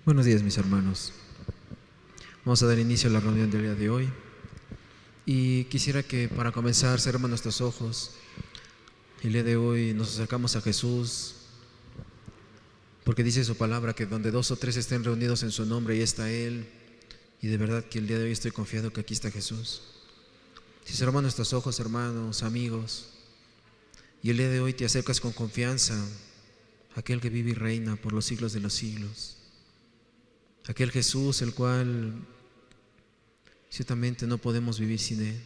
Buenos días, mis hermanos. Vamos a dar inicio a la reunión del día de hoy y quisiera que para comenzar cerremos nuestros ojos. El día de hoy nos acercamos a Jesús porque dice su palabra que donde dos o tres estén reunidos en su nombre, ahí está Él. Y de verdad que el día de hoy estoy confiado que aquí está Jesús. Si cerramos nuestros ojos, hermanos, amigos, y el día de hoy te acercas con confianza a aquel que vive y reina por los siglos de los siglos, aquel Jesús el cual ciertamente no podemos vivir sin Él,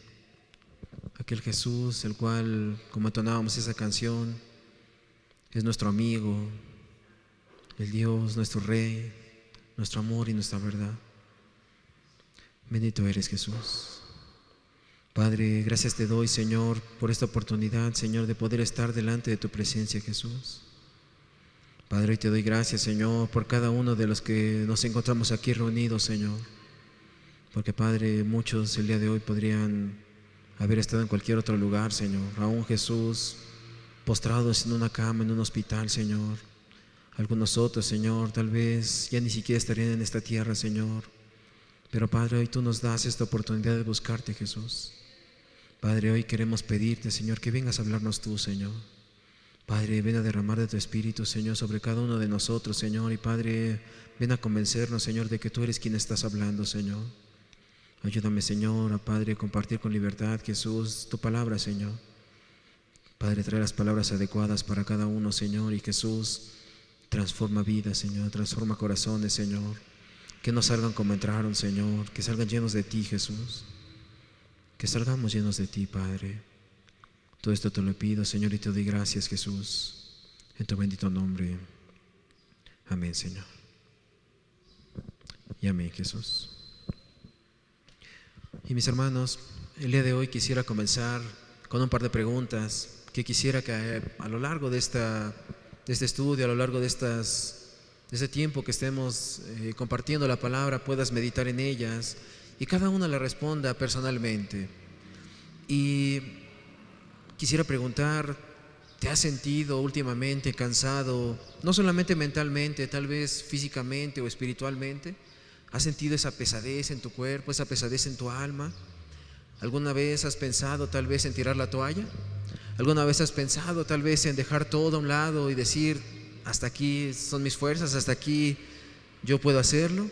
aquel Jesús el cual, como entonábamos esa canción, es nuestro amigo, el Dios, nuestro Rey, nuestro amor y nuestra verdad. Bendito eres, Jesús. Padre, gracias te doy, Señor, por esta oportunidad, Señor, de poder estar delante de tu presencia, Jesús. Padre, hoy te doy gracias, Señor, por cada uno de los que nos encontramos aquí reunidos, Señor. Porque, Padre, muchos el día de hoy podrían haber estado en cualquier otro lugar, Señor. Aún Jesús, postrados en una cama, en un hospital, Señor. Algunos otros, Señor, tal vez ya ni siquiera estarían en esta tierra, Señor. Pero, Padre, hoy tú nos das esta oportunidad de buscarte, Jesús. Padre, hoy queremos pedirte, Señor, que vengas a hablarnos tú, Señor. Padre, ven a derramar de tu Espíritu, Señor, sobre cada uno de nosotros, Señor. Y Padre, ven a convencernos, Señor, de que tú eres quien estás hablando, Señor. Ayúdame, Señor, a Padre, compartir con libertad, Jesús, tu palabra, Señor. Padre, trae las palabras adecuadas para cada uno, Señor. Y Jesús, transforma vidas, Señor, transforma corazones, Señor. Que no salgan como entraron, Señor. Que salgan llenos de ti, Jesús. Que salgamos llenos de ti, Padre. Todo esto te lo pido, Señor, y te doy gracias, Jesús, en tu bendito nombre. Amén, Señor. Y amén, Jesús. Y mis hermanos, el día de hoy quisiera comenzar con un par de preguntas que quisiera que a lo largo de este estudio, a lo largo de este tiempo que estemos compartiendo la palabra, puedas meditar en ellas y cada una la responda personalmente. Y quisiera preguntar, ¿te has sentido últimamente cansado, no solamente mentalmente, tal vez físicamente o espiritualmente? ¿Has sentido esa pesadez en tu cuerpo, esa pesadez en tu alma? ¿Alguna vez has pensado tal vez en tirar la toalla? ¿Alguna vez has pensado tal vez en dejar todo a un lado y decir, hasta aquí son mis fuerzas, hasta aquí yo puedo hacerlo?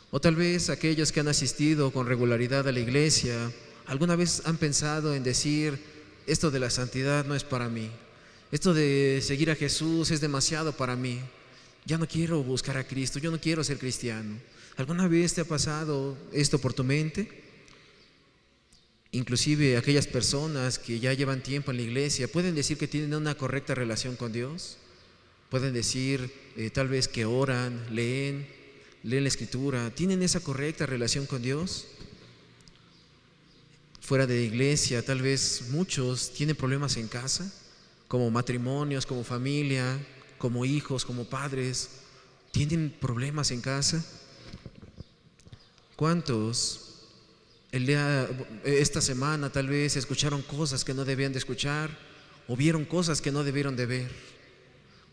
O tal vez aquellos que han asistido con regularidad a la iglesia, ¿alguna vez han pensado en decir, esto de la santidad no es para mí, esto de seguir a Jesús es demasiado para mí, ya no quiero buscar a Cristo, yo no quiero ser cristiano? ¿Alguna vez te ha pasado esto por tu mente? Inclusive aquellas personas que ya llevan tiempo en la iglesia pueden decir que tienen una correcta relación con Dios, pueden decir tal vez que oran, leen la escritura, tienen esa correcta relación con Dios. Fuera de la iglesia, tal vez muchos tienen problemas en casa, como matrimonios, como familia, como hijos, como padres, tienen problemas en casa. ¿Cuántos esta semana tal vez escucharon cosas que no debían de escuchar o vieron cosas que no debieron de ver?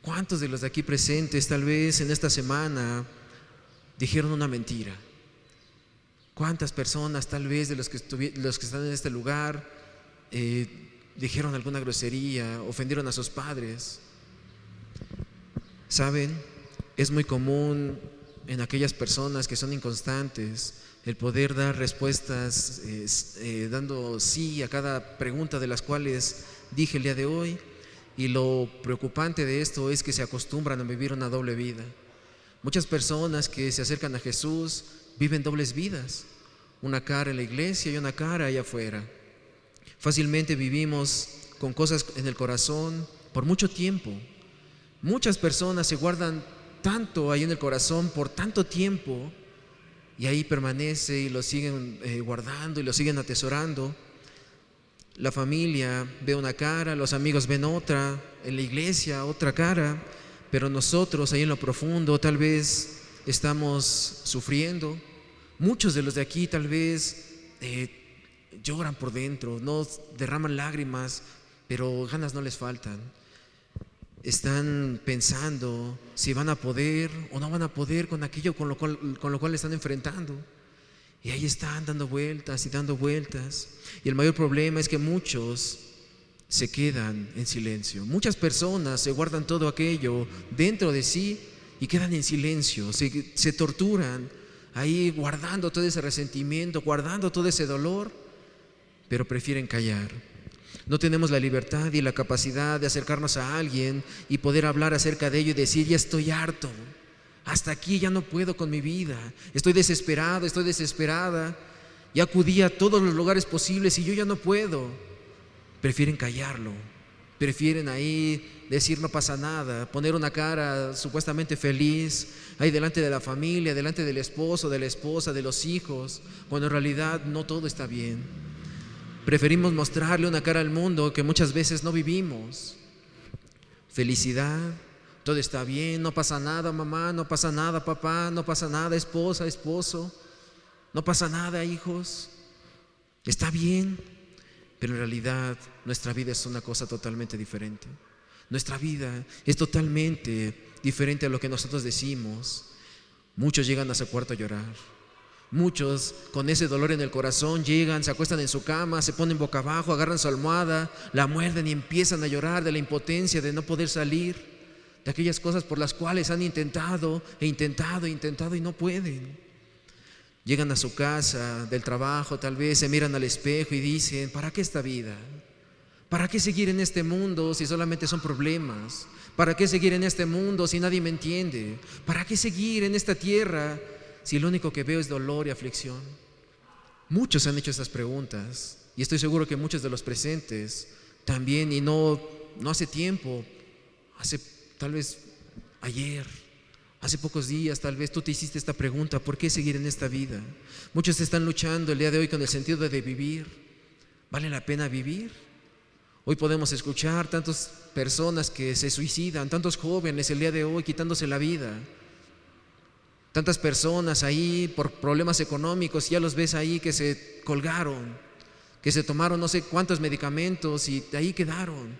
¿Cuántos de los de aquí presentes tal vez en esta semana dijeron una mentira? ¿Cuántas personas tal vez de los que están en este lugar dijeron alguna grosería, ofendieron a sus padres? ¿Saben? Es muy común en aquellas personas que son inconstantes el poder dar respuestas dando sí a cada pregunta de las cuales dije el día de hoy. Y lo preocupante de esto es que se acostumbran a vivir una doble vida. Muchas personas que se acercan a Jesús viven dobles vidas, una cara en la iglesia y una cara allá afuera. Fácilmente vivimos con cosas en el corazón por mucho tiempo. Muchas personas se guardan tanto ahí en el corazón por tanto tiempo y ahí permanece y lo siguen guardando y lo siguen atesorando. La familia ve una cara, los amigos ven otra, en la iglesia otra cara, pero nosotros ahí en lo profundo tal vez estamos sufriendo. Muchos de los de aquí tal vez lloran por dentro, no derraman lágrimas, pero ganas no les faltan. están pensando si van a poder o no van a poder con aquello con lo cual están enfrentando. Y ahí están dando vueltas y dando vueltas. Y el mayor problema es que muchos se quedan en silencio. Muchas personas se guardan todo aquello dentro de sí y quedan en silencio, se torturan ahí guardando todo ese resentimiento, guardando todo ese dolor, pero prefieren callar. No tenemos la libertad y la capacidad de acercarnos a alguien y poder hablar acerca de ello y decir: ya estoy harto, hasta aquí, ya no puedo con mi vida, estoy desesperado, estoy desesperada, ya acudí a todos los lugares posibles y yo ya no puedo. Prefieren callarlo, prefieren ahí decir no pasa nada, poner una cara supuestamente feliz ahí delante de la familia, delante del esposo, de la esposa, de los hijos, cuando en realidad no todo está bien. Preferimos mostrarle una cara al mundo que muchas veces no vivimos. Felicidad, todo está bien, no pasa nada mamá, no pasa nada papá, no pasa nada esposa, esposo, no pasa nada hijos, está bien. Pero en realidad nuestra vida es una cosa totalmente diferente. Nuestra vida es totalmente diferente a lo que nosotros decimos. Muchos llegan a su cuarto a llorar. Muchos con ese dolor en el corazón llegan, se acuestan en su cama, se ponen boca abajo, agarran su almohada, la muerden y empiezan a llorar de la impotencia de no poder salir de aquellas cosas por las cuales han intentado y no pueden. Llegan a su casa del trabajo, tal vez se miran al espejo y dicen: ¿para qué esta vida? ¿Para qué seguir en este mundo si solamente son problemas? ¿Para qué seguir en este mundo si nadie me entiende? ¿Para qué seguir en esta tierra si lo único que veo es dolor y aflicción? Muchos han hecho estas preguntas y estoy seguro que muchos de los presentes también, y no hace tiempo, hace tal vez ayer, hace pocos días, tal vez tú te hiciste esta pregunta: ¿por qué seguir en esta vida? Muchos están luchando el día de hoy con el sentido de vivir. ¿Vale la pena vivir? Hoy podemos escuchar tantas personas que se suicidan, tantos jóvenes el día de hoy quitándose la vida, tantas personas ahí por problemas económicos, ya los ves ahí que se colgaron, que se tomaron no sé cuántos medicamentos y ahí quedaron.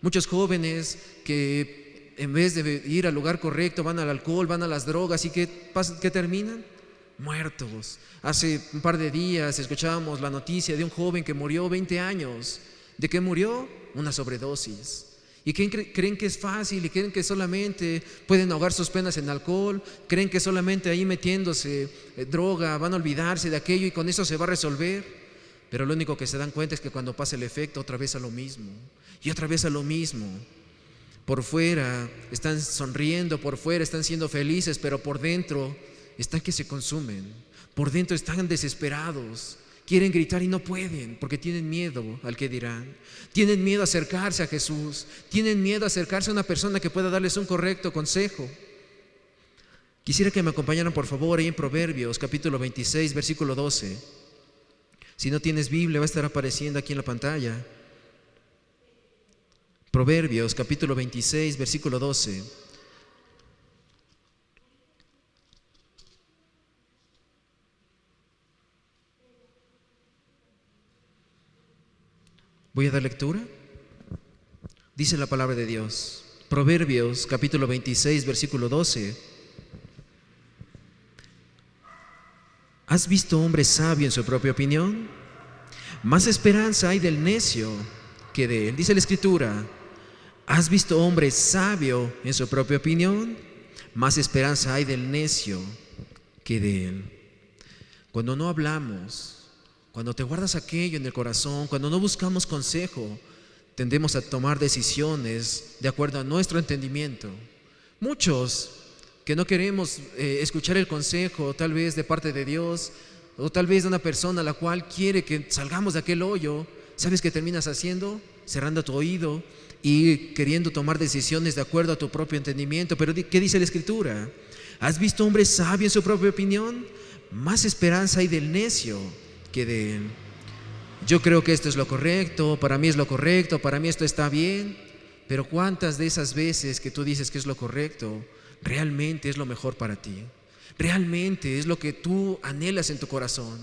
Muchos jóvenes que en vez de ir al lugar correcto van al alcohol, van a las drogas y ¿qué terminan? Muertos. Hace un par de días escuchábamos la noticia de un joven que murió 20 años. ¿De qué murió? Una sobredosis. ¿Y creen que es fácil? ¿Y creen que solamente pueden ahogar sus penas en alcohol? ¿Creen que solamente ahí metiéndose droga van a olvidarse de aquello y con eso se va a resolver? Pero lo único que se dan cuenta es que cuando pasa el efecto, otra vez a lo mismo y otra vez a lo mismo. Por fuera están sonriendo, por fuera están siendo felices, pero por dentro están que se consumen. Por dentro están desesperados, quieren gritar y no pueden porque tienen miedo al que dirán. Tienen miedo a acercarse a Jesús, tienen miedo a acercarse a una persona que pueda darles un correcto consejo. Quisiera que me acompañaran por favor ahí en Proverbios capítulo 26 versículo 12. Si no tienes Biblia, va a estar apareciendo aquí en la pantalla. Proverbios capítulo 26 versículo 12. Voy a dar lectura. Dice la palabra de Dios. Proverbios capítulo 26 versículo 12. ¿Has visto hombre sabio en su propia opinión? Más esperanza hay del necio que de él. Dice la Escritura: ¿has visto hombre sabio en su propia opinión? Más esperanza hay del necio que de él. Cuando no hablamos, cuando te guardas aquello en el corazón, cuando no buscamos consejo, tendemos a tomar decisiones de acuerdo a nuestro entendimiento. Muchos que no queremos escuchar el consejo, tal vez de parte de Dios, o tal vez de una persona a la cual quiere que salgamos de aquel hoyo, ¿sabes qué terminas haciendo? Cerrando tu oído y queriendo tomar decisiones de acuerdo a tu propio entendimiento. Pero ¿qué dice la Escritura? ¿Has visto hombre sabio en su propia opinión? Más esperanza hay del necio que de él. Yo creo que esto es lo correcto, para mí es lo correcto, para mí esto está bien. Pero ¿cuántas de esas veces que tú dices que es lo correcto, realmente es lo mejor para ti? ¿Realmente es lo que tú anhelas en tu corazón?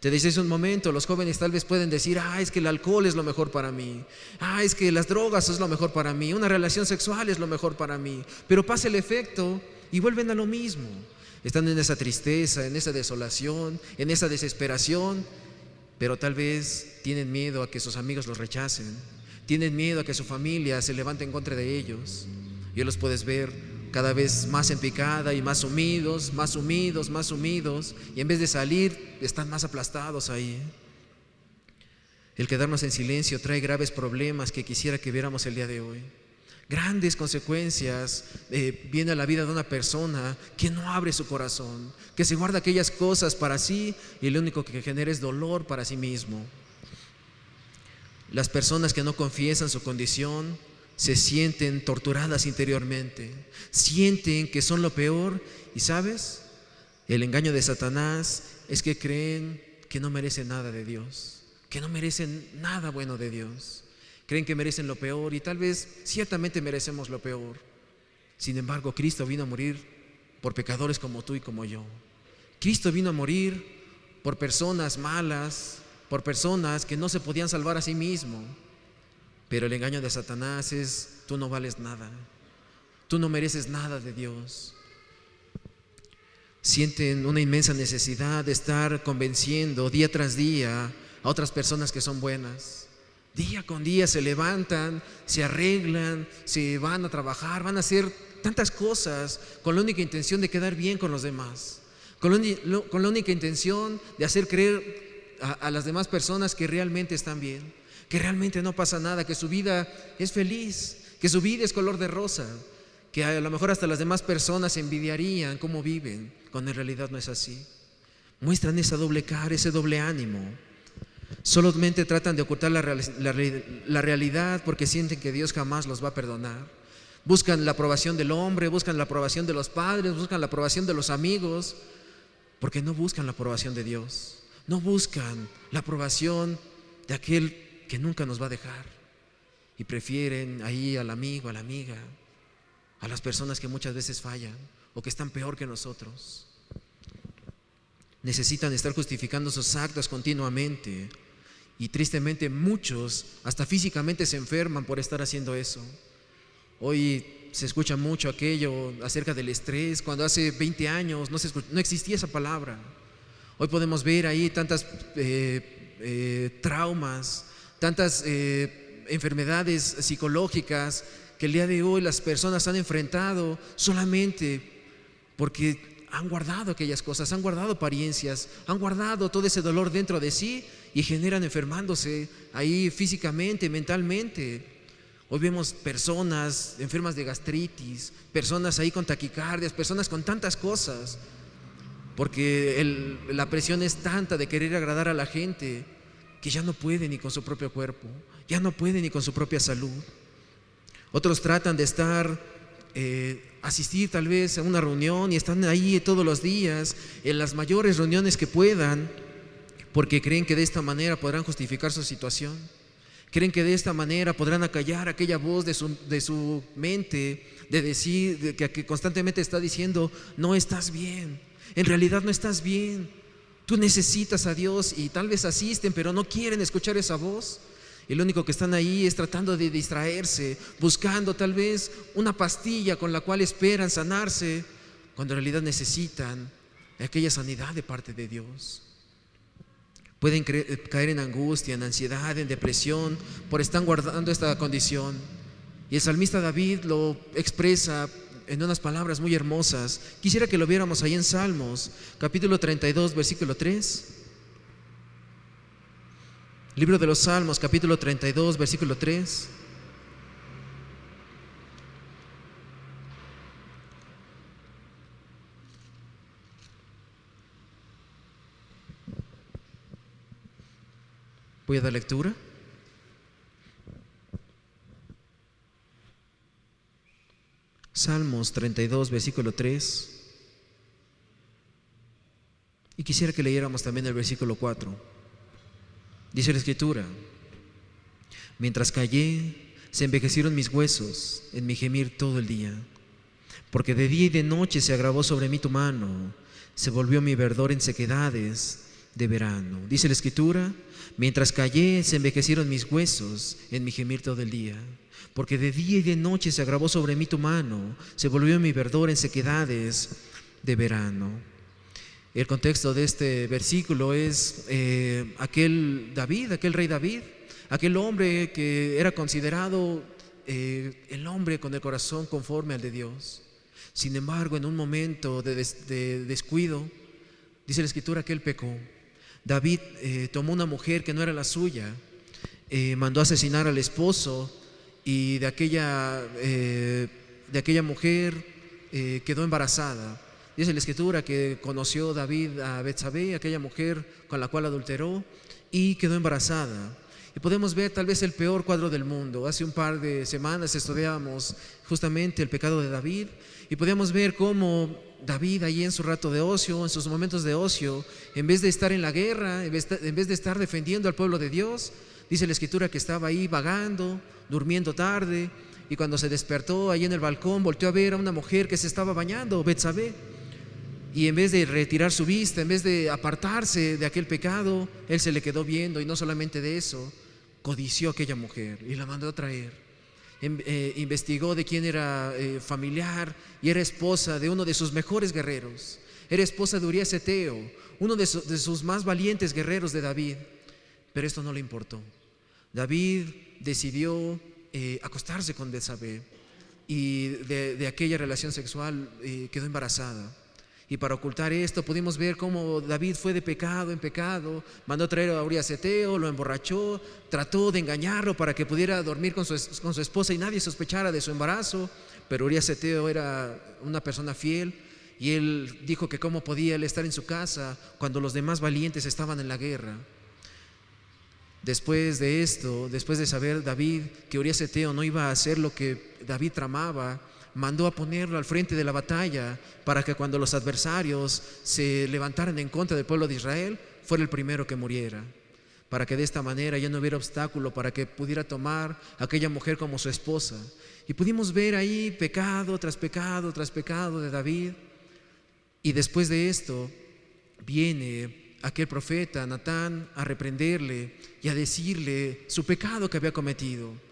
Te decía hace un momento, los jóvenes tal vez pueden decir: es que el alcohol es lo mejor para mí, es que las drogas es lo mejor para mí, una relación sexual es lo mejor para mí. Pero pasa el efecto y vuelven a lo mismo. Están en esa tristeza, en esa desolación, en esa desesperación, pero tal vez tienen miedo a que sus amigos los rechacen, tienen miedo a que su familia se levante en contra de ellos. Y los puedes ver cada vez más en picada y más sumidos, más sumidos, más sumidos, y en vez de salir están más aplastados ahí. El quedarnos en silencio trae graves problemas que quisiera que viéramos el día de hoy. Grandes consecuencias viene a la vida de una persona que no abre su corazón, que se guarda aquellas cosas para sí y lo único que genera es dolor para sí mismo. Las personas que no confiesan su condición se sienten torturadas interiormente, sienten que son lo peor. Y ¿sabes? El engaño de Satanás es que creen que no merecen nada de Dios, que no merecen nada bueno de Dios. Creen que merecen lo peor y tal vez ciertamente merecemos lo peor. Sin embargo, Cristo vino a morir por pecadores como tú y como yo. Cristo vino a morir por personas malas, por personas que no se podían salvar a sí mismo. Pero el engaño de Satanás es: tú no vales nada, tú no mereces nada de Dios. Sienten una inmensa necesidad de estar convenciendo día tras día a otras personas que son buenas. Día con día se levantan, se arreglan, se van a trabajar, van a hacer tantas cosas con la única intención de quedar bien con los demás, con la única intención de hacer creer a las demás personas que realmente están bien, que realmente no pasa nada, que su vida es feliz, que su vida es color de rosa, que a lo mejor hasta las demás personas envidiarían cómo viven, cuando en realidad no es así. Muestran esa doble cara, ese doble ánimo. Solamente tratan de ocultar la realidad porque sienten que Dios jamás los va a perdonar. Buscan la aprobación del hombre, buscan la aprobación de los padres, buscan la aprobación de los amigos, porque no buscan la aprobación de Dios, no buscan la aprobación de aquel que nunca nos va a dejar, y prefieren ahí al amigo, a la amiga, a las personas que muchas veces fallan o que están peor que nosotros. Necesitan estar justificando sus actos continuamente, y tristemente muchos hasta físicamente se enferman por estar haciendo eso. Hoy se escucha mucho aquello acerca del estrés, cuando hace 20 años no existía esa palabra. Hoy podemos ver ahí tantas traumas, tantas enfermedades psicológicas que el día de hoy las personas han enfrentado solamente porque han guardado aquellas cosas, han guardado apariencias, han guardado todo ese dolor dentro de sí y generan enfermándose ahí físicamente, mentalmente. Hoy vemos personas enfermas de gastritis, personas ahí con taquicardias, personas con tantas cosas, porque la presión es tanta de querer agradar a la gente que ya no puede ni con su propio cuerpo, ya no puede ni con su propia salud. Otros tratan de asistir tal vez a una reunión y están ahí todos los días en las mayores reuniones que puedan, porque creen que de esta manera podrán justificar su situación, creen que de esta manera podrán acallar aquella voz de su mente, de decir que constantemente está diciendo: no estás bien, en realidad no estás bien, tú necesitas a Dios. Y tal vez asisten, pero no quieren escuchar esa voz. Y lo único que están ahí es tratando de distraerse, buscando tal vez una pastilla con la cual esperan sanarse, cuando en realidad necesitan aquella sanidad de parte de Dios. Pueden caer en angustia, en ansiedad, en depresión por estar guardando esta condición. Y el salmista David lo expresa en unas palabras muy hermosas. Quisiera que lo viéramos ahí en Salmos, capítulo 32, versículo 3. Libro de los Salmos, capítulo 32, versículo 3. Voy a dar lectura. Salmos 32, versículo 3. Y quisiera que leyéramos también el versículo 4. Dice la Escritura: mientras callé, se envejecieron mis huesos en mi gemir todo el día, porque de día y de noche se agravó sobre mí tu mano, se volvió mi verdor en sequedades de verano. Dice la Escritura: mientras callé, se envejecieron mis huesos en mi gemir todo el día. Porque de día y de noche se agravó sobre mí tu mano, se volvió mi verdor en sequedades de verano. El contexto de este versículo es aquel rey David, aquel hombre que era considerado el hombre con el corazón conforme al de Dios. Sin embargo, en un momento de descuido, dice la Escritura que él pecó. David tomó una mujer que no era la suya, mandó asesinar al esposo, y de aquella mujer quedó embarazada. Dice la Escritura que conoció David a Betsabé, aquella mujer con la cual adulteró, y quedó embarazada. Y podemos ver tal vez el peor cuadro del mundo. Hace un par de semanas estudiábamos justamente el pecado de David, y podíamos ver cómo David ahí en su rato de ocio, en sus momentos de ocio, en vez de estar en la guerra, en vez de estar defendiendo al pueblo de Dios, dice la Escritura que estaba ahí vagando, durmiendo tarde, y cuando se despertó ahí en el balcón, volteó a ver a una mujer que se estaba bañando, Betsabé, y en vez de retirar su vista, en vez de apartarse de aquel pecado, él se le quedó viendo, y no solamente de eso, codició a aquella mujer y la mandó a traer. Investigó de quién era familiar, y era esposa de uno de sus mejores guerreros. Era esposa de Urías Eteo, uno de sus más valientes guerreros de David. Pero esto no le importó. David decidió acostarse con Betsabé, y de aquella relación sexual quedó embarazada. Y para ocultar esto pudimos ver cómo David fue de pecado en pecado, mandó a traer a Urías Eteo, lo emborrachó, trató de engañarlo para que pudiera dormir con su esposa y nadie sospechara de su embarazo. Pero Urías Eteo era una persona fiel, y él dijo que cómo podía él estar en su casa cuando los demás valientes estaban en la guerra. Después de esto, después de saber David que Urías Eteo no iba a hacer lo que David tramaba, mandó a ponerlo al frente de la batalla para que cuando los adversarios se levantaran en contra del pueblo de Israel, fuera el primero que muriera, para que de esta manera ya no hubiera obstáculo para que pudiera tomar a aquella mujer como su esposa. Y pudimos ver ahí pecado tras pecado tras pecado de David. Y después de esto viene aquel profeta Natán a reprenderle y a decirle su pecado que había cometido.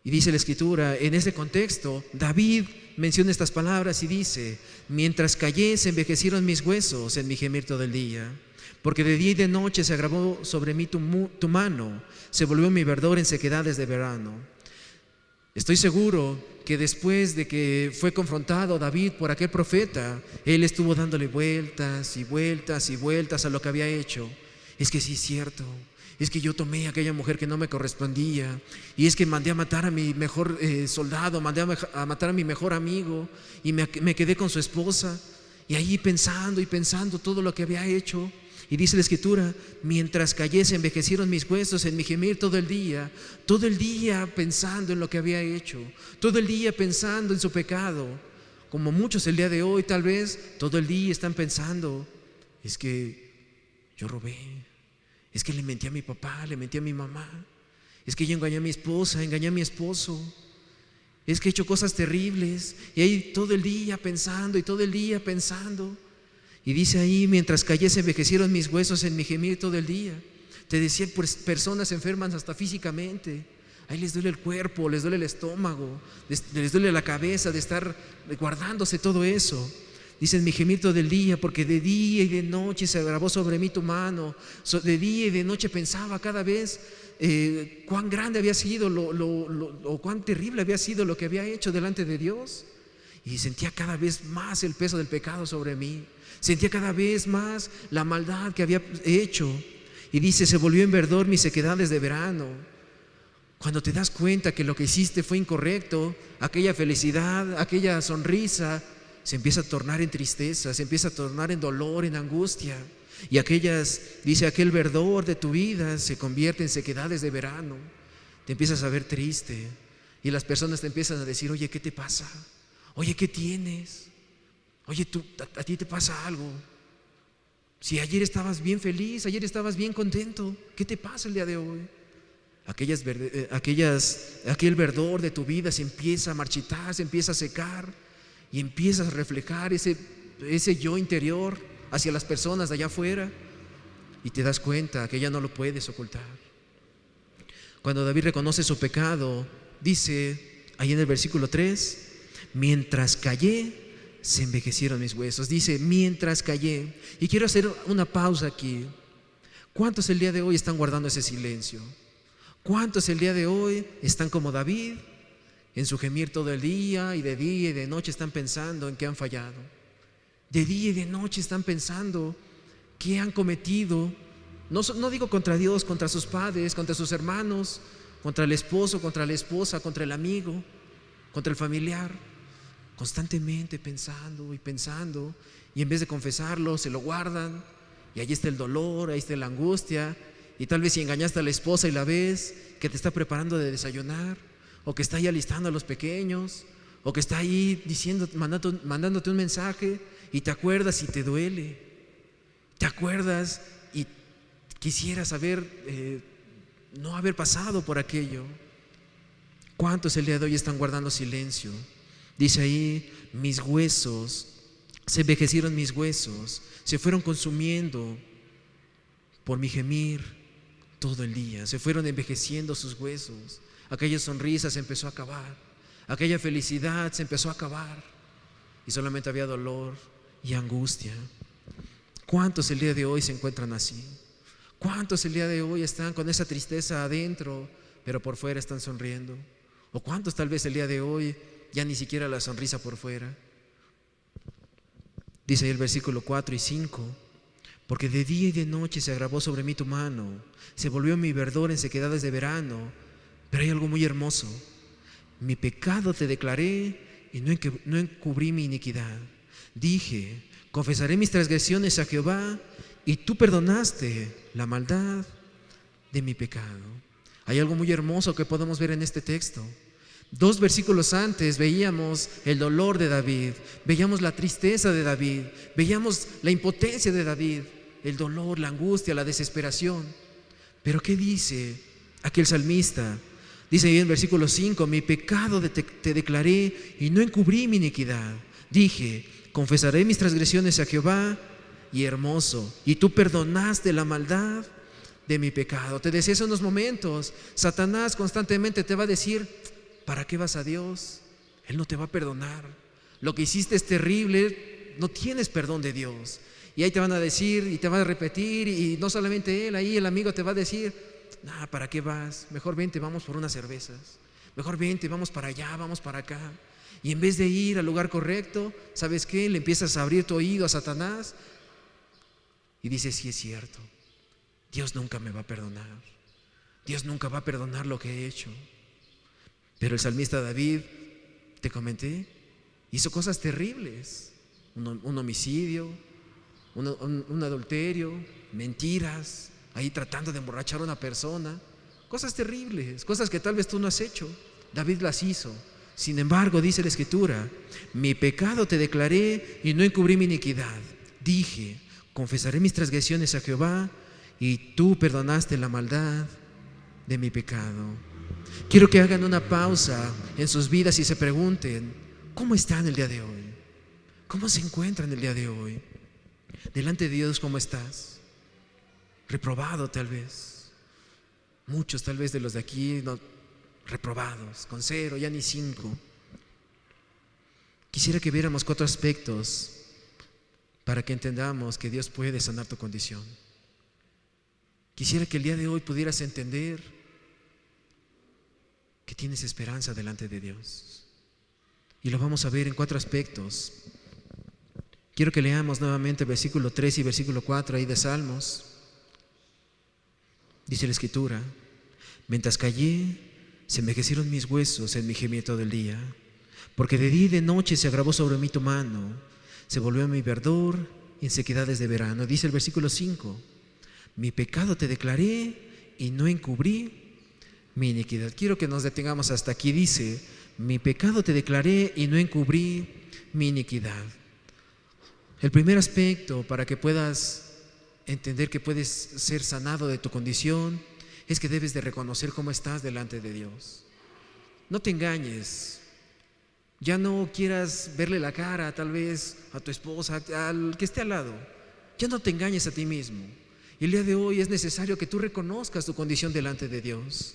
Y dice la Escritura, en ese contexto, David menciona estas palabras y dice: mientras callé, se envejecieron mis huesos en mi gemir todo el día, porque de día y de noche se agravó sobre mí tu mano, se volvió mi verdor en sequedades de verano. Estoy seguro que después de que fue confrontado David por aquel profeta, él estuvo dándole vueltas y vueltas y vueltas a lo que había hecho. Es que sí es cierto, es que yo tomé a aquella mujer que no me correspondía, y es que mandé a matar a mi mejor soldado, mandé a matar a mi mejor amigo, y me quedé con su esposa. Y ahí pensando y pensando todo lo que había hecho. Y dice la Escritura: mientras callé, se envejecieron mis huesos en mi gemir todo el día pensando en lo que había hecho, todo el día pensando en su pecado. Como muchos el día de hoy tal vez todo el día están pensando: es que yo robé, es que le mentí a mi papá, le mentí a mi mamá, es que yo engañé a mi esposa, engañé a mi esposo, es que he hecho cosas terribles. Y ahí todo el día pensando y todo el día pensando. Y dice ahí: mientras callé, se envejecieron mis huesos en mi gemir todo el día. Te decía, pues, personas enfermas hasta físicamente. Ahí les duele el cuerpo, les duele el estómago, les duele la cabeza de estar guardándose todo eso. Dice: en mi gemir todo el día, porque de día y de noche se agravó sobre mí tu mano. De día y de noche pensaba cada vez cuán grande había sido o cuán terrible había sido lo que había hecho delante de Dios. Y sentía cada vez más el peso del pecado sobre mí. Sentía cada vez más la maldad que había hecho. Y dice: se volvió en verdor mis sequedades de verano. Cuando te das cuenta que lo que hiciste fue incorrecto, aquella felicidad, aquella sonrisa se empieza a tornar en tristeza, se empieza a tornar en dolor, en angustia. Y dice, aquel verdor de tu vida se convierte en sequedades de verano. Te empiezas a ver triste, y las personas te empiezan a decir: oye, ¿qué te pasa? Oye, ¿qué tienes? Oye, a ti te pasa algo. Si ayer estabas bien feliz, ayer estabas bien contento, ¿qué te pasa el día de hoy? Aquel verdor de tu vida se empieza a marchitar, se empieza a secar, y empiezas a reflejar ese yo interior hacia las personas de allá afuera. y te das cuenta que ya no lo puedes ocultar. Cuando David reconoce su pecado, dice ahí en el versículo 3, mientras callé, se envejecieron mis huesos. Dice, mientras callé. Y quiero hacer una pausa aquí. ¿Cuántos el día de hoy están guardando ese silencio? ¿Cuántos el día de hoy están como David, en su gemir todo el día y de noche están pensando en qué han fallado? De día y de noche están pensando qué han cometido. No digo contra Dios, contra sus padres, contra sus hermanos, contra el esposo, contra la esposa, contra el amigo, contra el familiar. Constantemente pensando y pensando, y en vez de confesarlo se lo guardan, y ahí está el dolor, ahí está la angustia. Y tal vez si engañaste a la esposa y la ves que te está preparando de desayunar, o que está ahí alistando a los pequeños, o que está ahí diciendo, mandándote un mensaje, y te acuerdas y te duele. Te acuerdas y quisieras no haber pasado por aquello. ¿Cuántos el día de hoy están guardando silencio? Dice ahí, mis huesos, se envejecieron mis huesos, se fueron consumiendo por mi gemir todo el día, se fueron envejeciendo sus huesos. Aquella sonrisa se empezó a acabar, aquella felicidad se empezó a acabar, y solamente había dolor y angustia. ¿Cuántos el día de hoy se encuentran así? ¿Cuántos el día de hoy están con esa tristeza adentro, pero por fuera están sonriendo? ¿O cuántos tal vez el día de hoy ya ni siquiera la sonrisa por fuera? Dice ahí el versículo 4 y 5, porque de día y de noche se agravó sobre mí tu mano, se volvió mi verdor en sequedades de verano. Pero hay algo muy hermoso. Mi pecado te declaré y no encubrí mi iniquidad. Dije, confesaré mis transgresiones a Jehová, y tú perdonaste la maldad de mi pecado. Hay algo muy hermoso que podemos ver en este texto. 2 versículos antes veíamos el dolor de David, veíamos la tristeza de David, veíamos la impotencia de David, el dolor, la angustia, la desesperación. Pero ¿qué dice aquí el salmista? Dice ahí en versículo 5, mi pecado te declaré y no encubrí mi iniquidad. Dije, confesaré mis transgresiones a Jehová, y hermoso, y tú perdonaste la maldad de mi pecado. Te decía hace unos momentos, Satanás constantemente te va a decir, ¿para qué vas a Dios? Él no te va a perdonar. Lo que hiciste es terrible, no tienes perdón de Dios. Y ahí te van a decir y te van a repetir, y no solamente él, ahí el amigo te va a decir, ¿para qué vas? Mejor vente, vamos por unas cervezas. Mejor vente, vamos para allá, vamos para acá. Y en vez de ir al lugar correcto, ¿sabes qué? Le empiezas a abrir tu oído a Satanás y dices, sí es cierto, Dios nunca me va a perdonar. Dios nunca va a perdonar lo que he hecho. Pero el salmista David, te comenté, hizo cosas terribles. Un homicidio, un adulterio, mentiras, ahí tratando de emborrachar a una persona. Cosas terribles, cosas que tal vez tú no has hecho. David las hizo. Sin embargo, dice la Escritura, mi pecado te declaré y no encubrí mi iniquidad. Dije, confesaré mis transgresiones a Jehová, y tú perdonaste la maldad de mi pecado. Quiero que hagan una pausa en sus vidas y se pregunten, ¿cómo están el día de hoy? ¿Cómo se encuentran el día de hoy? Delante de Dios, ¿cómo estás? Reprobado tal vez. Muchos tal vez de los de aquí reprobados, con 0, ya ni 5. Quisiera que viéramos 4 aspectos para que entendamos que Dios puede sanar tu condición. Quisiera que el día de hoy pudieras entender que tienes esperanza delante de Dios. Y lo vamos a ver en 4 aspectos. Quiero que leamos nuevamente versículo 3 y versículo 4 ahí de Salmos. Dice la Escritura, mientras callé, se envejecieron mis huesos en mi gemir todo el día, porque de día y de noche se agravó sobre mí tu mano, se volvió mi verdor en sequedades de verano. Dice el versículo 5, mi pecado te declaré y no encubrí mi iniquidad. Quiero que nos detengamos hasta aquí. Dice, mi pecado te declaré y no encubrí mi iniquidad. El primer aspecto para que puedas entender que puedes ser sanado de tu condición es que debes de reconocer cómo estás delante de Dios. No te engañes. Ya no quieras verle la cara tal vez a tu esposa, al que esté al lado. Ya no te engañes a ti mismo. Y el día de hoy es necesario que tú reconozcas tu condición delante de Dios.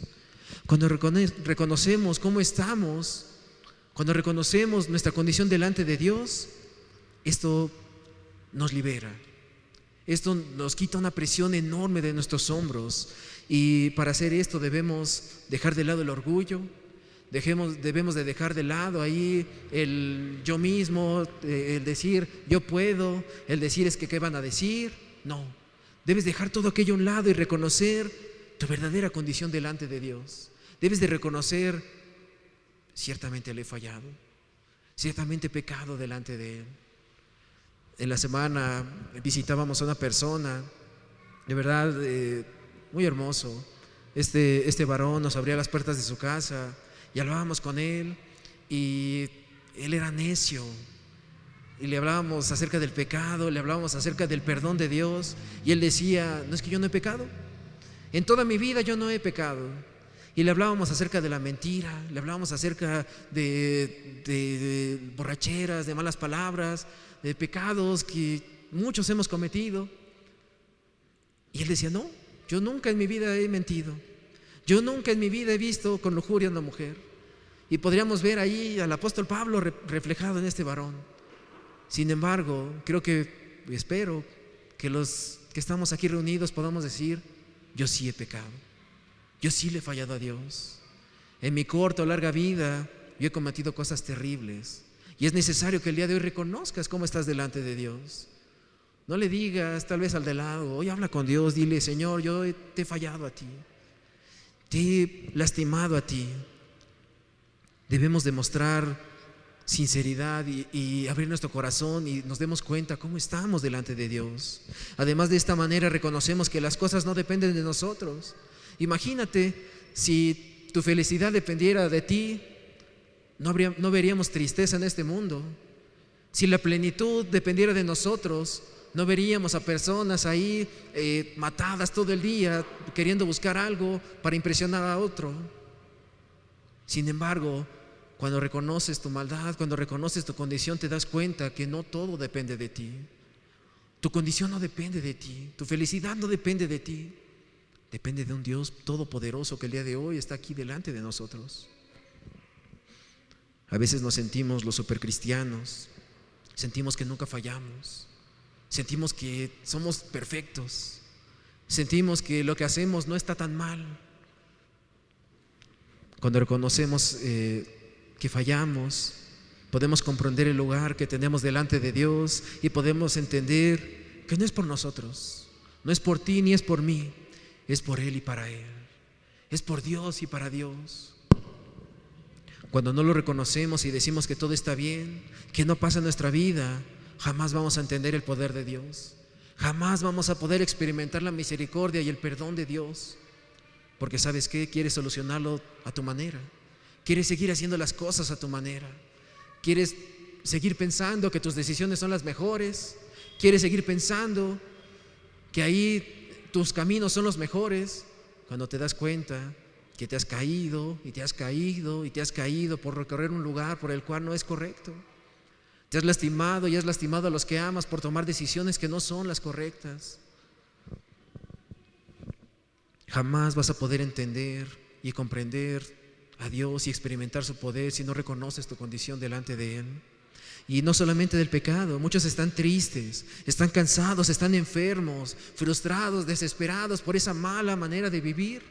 Cuando reconocemos cómo estamos, cuando reconocemos nuestra condición delante de Dios, esto nos libera. Esto nos quita una presión enorme de nuestros hombros. Y para hacer esto debemos dejar de lado el orgullo, debemos de dejar de lado ahí el yo mismo, el decir yo puedo, el decir es que qué van a decir. No, debes dejar todo aquello a un lado y reconocer tu verdadera condición delante de Dios. Debes de reconocer, ciertamente le he fallado, ciertamente he pecado delante de Él. En la semana visitábamos a una persona, de verdad, muy hermoso. Este varón nos abría las puertas de su casa y hablábamos con él, y él era necio, y le hablábamos acerca del pecado, le hablábamos acerca del perdón de Dios, y él decía: no, es que yo no he pecado, en toda mi vida yo no he pecado. Y le hablábamos acerca de la mentira, le hablábamos acerca de borracheras, de malas palabras, de pecados que muchos hemos cometido. Y él decía: no, yo nunca en mi vida he mentido, yo nunca en mi vida he visto con lujuria a una mujer. Y podríamos ver ahí al apóstol Pablo reflejado en este varón. Sin embargo, espero que los que estamos aquí reunidos podamos decir: yo sí he pecado, yo sí le he fallado a Dios. En mi corta o larga vida yo he cometido cosas terribles, y es necesario que el día de hoy reconozcas cómo estás delante de Dios. No le digas tal vez al de lado: hoy habla con Dios, dile: Señor, yo te he fallado a ti, te he lastimado a ti. Debemos demostrar sinceridad y abrir nuestro corazón, y nos demos cuenta cómo estamos delante de Dios. Además, de esta manera reconocemos que las cosas no dependen de nosotros. Imagínate si tu felicidad dependiera de ti, no veríamos tristeza en este mundo. Si la plenitud dependiera de nosotros, no veríamos a personas ahí matadas todo el día queriendo buscar algo para impresionar a otro. Sin embargo, cuando reconoces tu maldad, cuando reconoces tu condición, te das cuenta que no todo depende de ti. Tu condición no depende de ti, tu felicidad no depende de ti, depende de un Dios todopoderoso que el día de hoy está aquí delante de nosotros. A veces nos sentimos los supercristianos, sentimos que nunca fallamos, sentimos que somos perfectos, sentimos que lo que hacemos no está tan mal. Cuando reconocemos que fallamos, podemos comprender el lugar que tenemos delante de Dios, y podemos entender que no es por nosotros, no es por ti ni es por mí, es por Él y para Él, es por Dios y para Dios. Cuando no lo reconocemos y decimos que todo está bien, que no pasa en nuestra vida, jamás vamos a entender el poder de Dios, jamás vamos a poder experimentar la misericordia y el perdón de Dios. Porque ¿sabes qué? Quieres solucionarlo a tu manera, quieres seguir haciendo las cosas a tu manera, quieres seguir pensando que tus decisiones son las mejores, quieres seguir pensando que ahí tus caminos son los mejores, cuando te das cuenta que te has caído y te has caído y te has caído por recorrer un lugar por el cual no es correcto. Te has lastimado y has lastimado a los que amas por tomar decisiones que no son las correctas. Jamás vas a poder entender y comprender a Dios y experimentar su poder si no reconoces tu condición delante de Él. Y no solamente del pecado, muchos están tristes, están cansados, están enfermos, frustrados, desesperados por esa mala manera de vivir.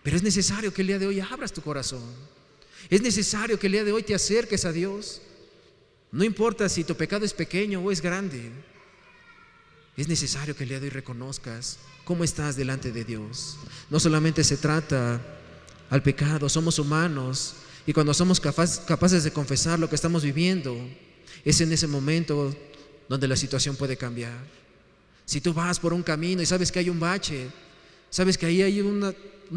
Pero es necesario que el día de hoy abras tu corazón. Es necesario que el día de hoy te acerques a Dios. No importa si tu pecado es pequeño o es grande. Es necesario que el día de hoy reconozcas cómo estás delante de Dios. No solamente se trata al pecado, somos humanos, y cuando somos capaces de confesar lo que estamos viviendo, es en ese momento donde la situación puede cambiar. Si tú vas por un camino y sabes que hay un bache, sabes que ahí hay un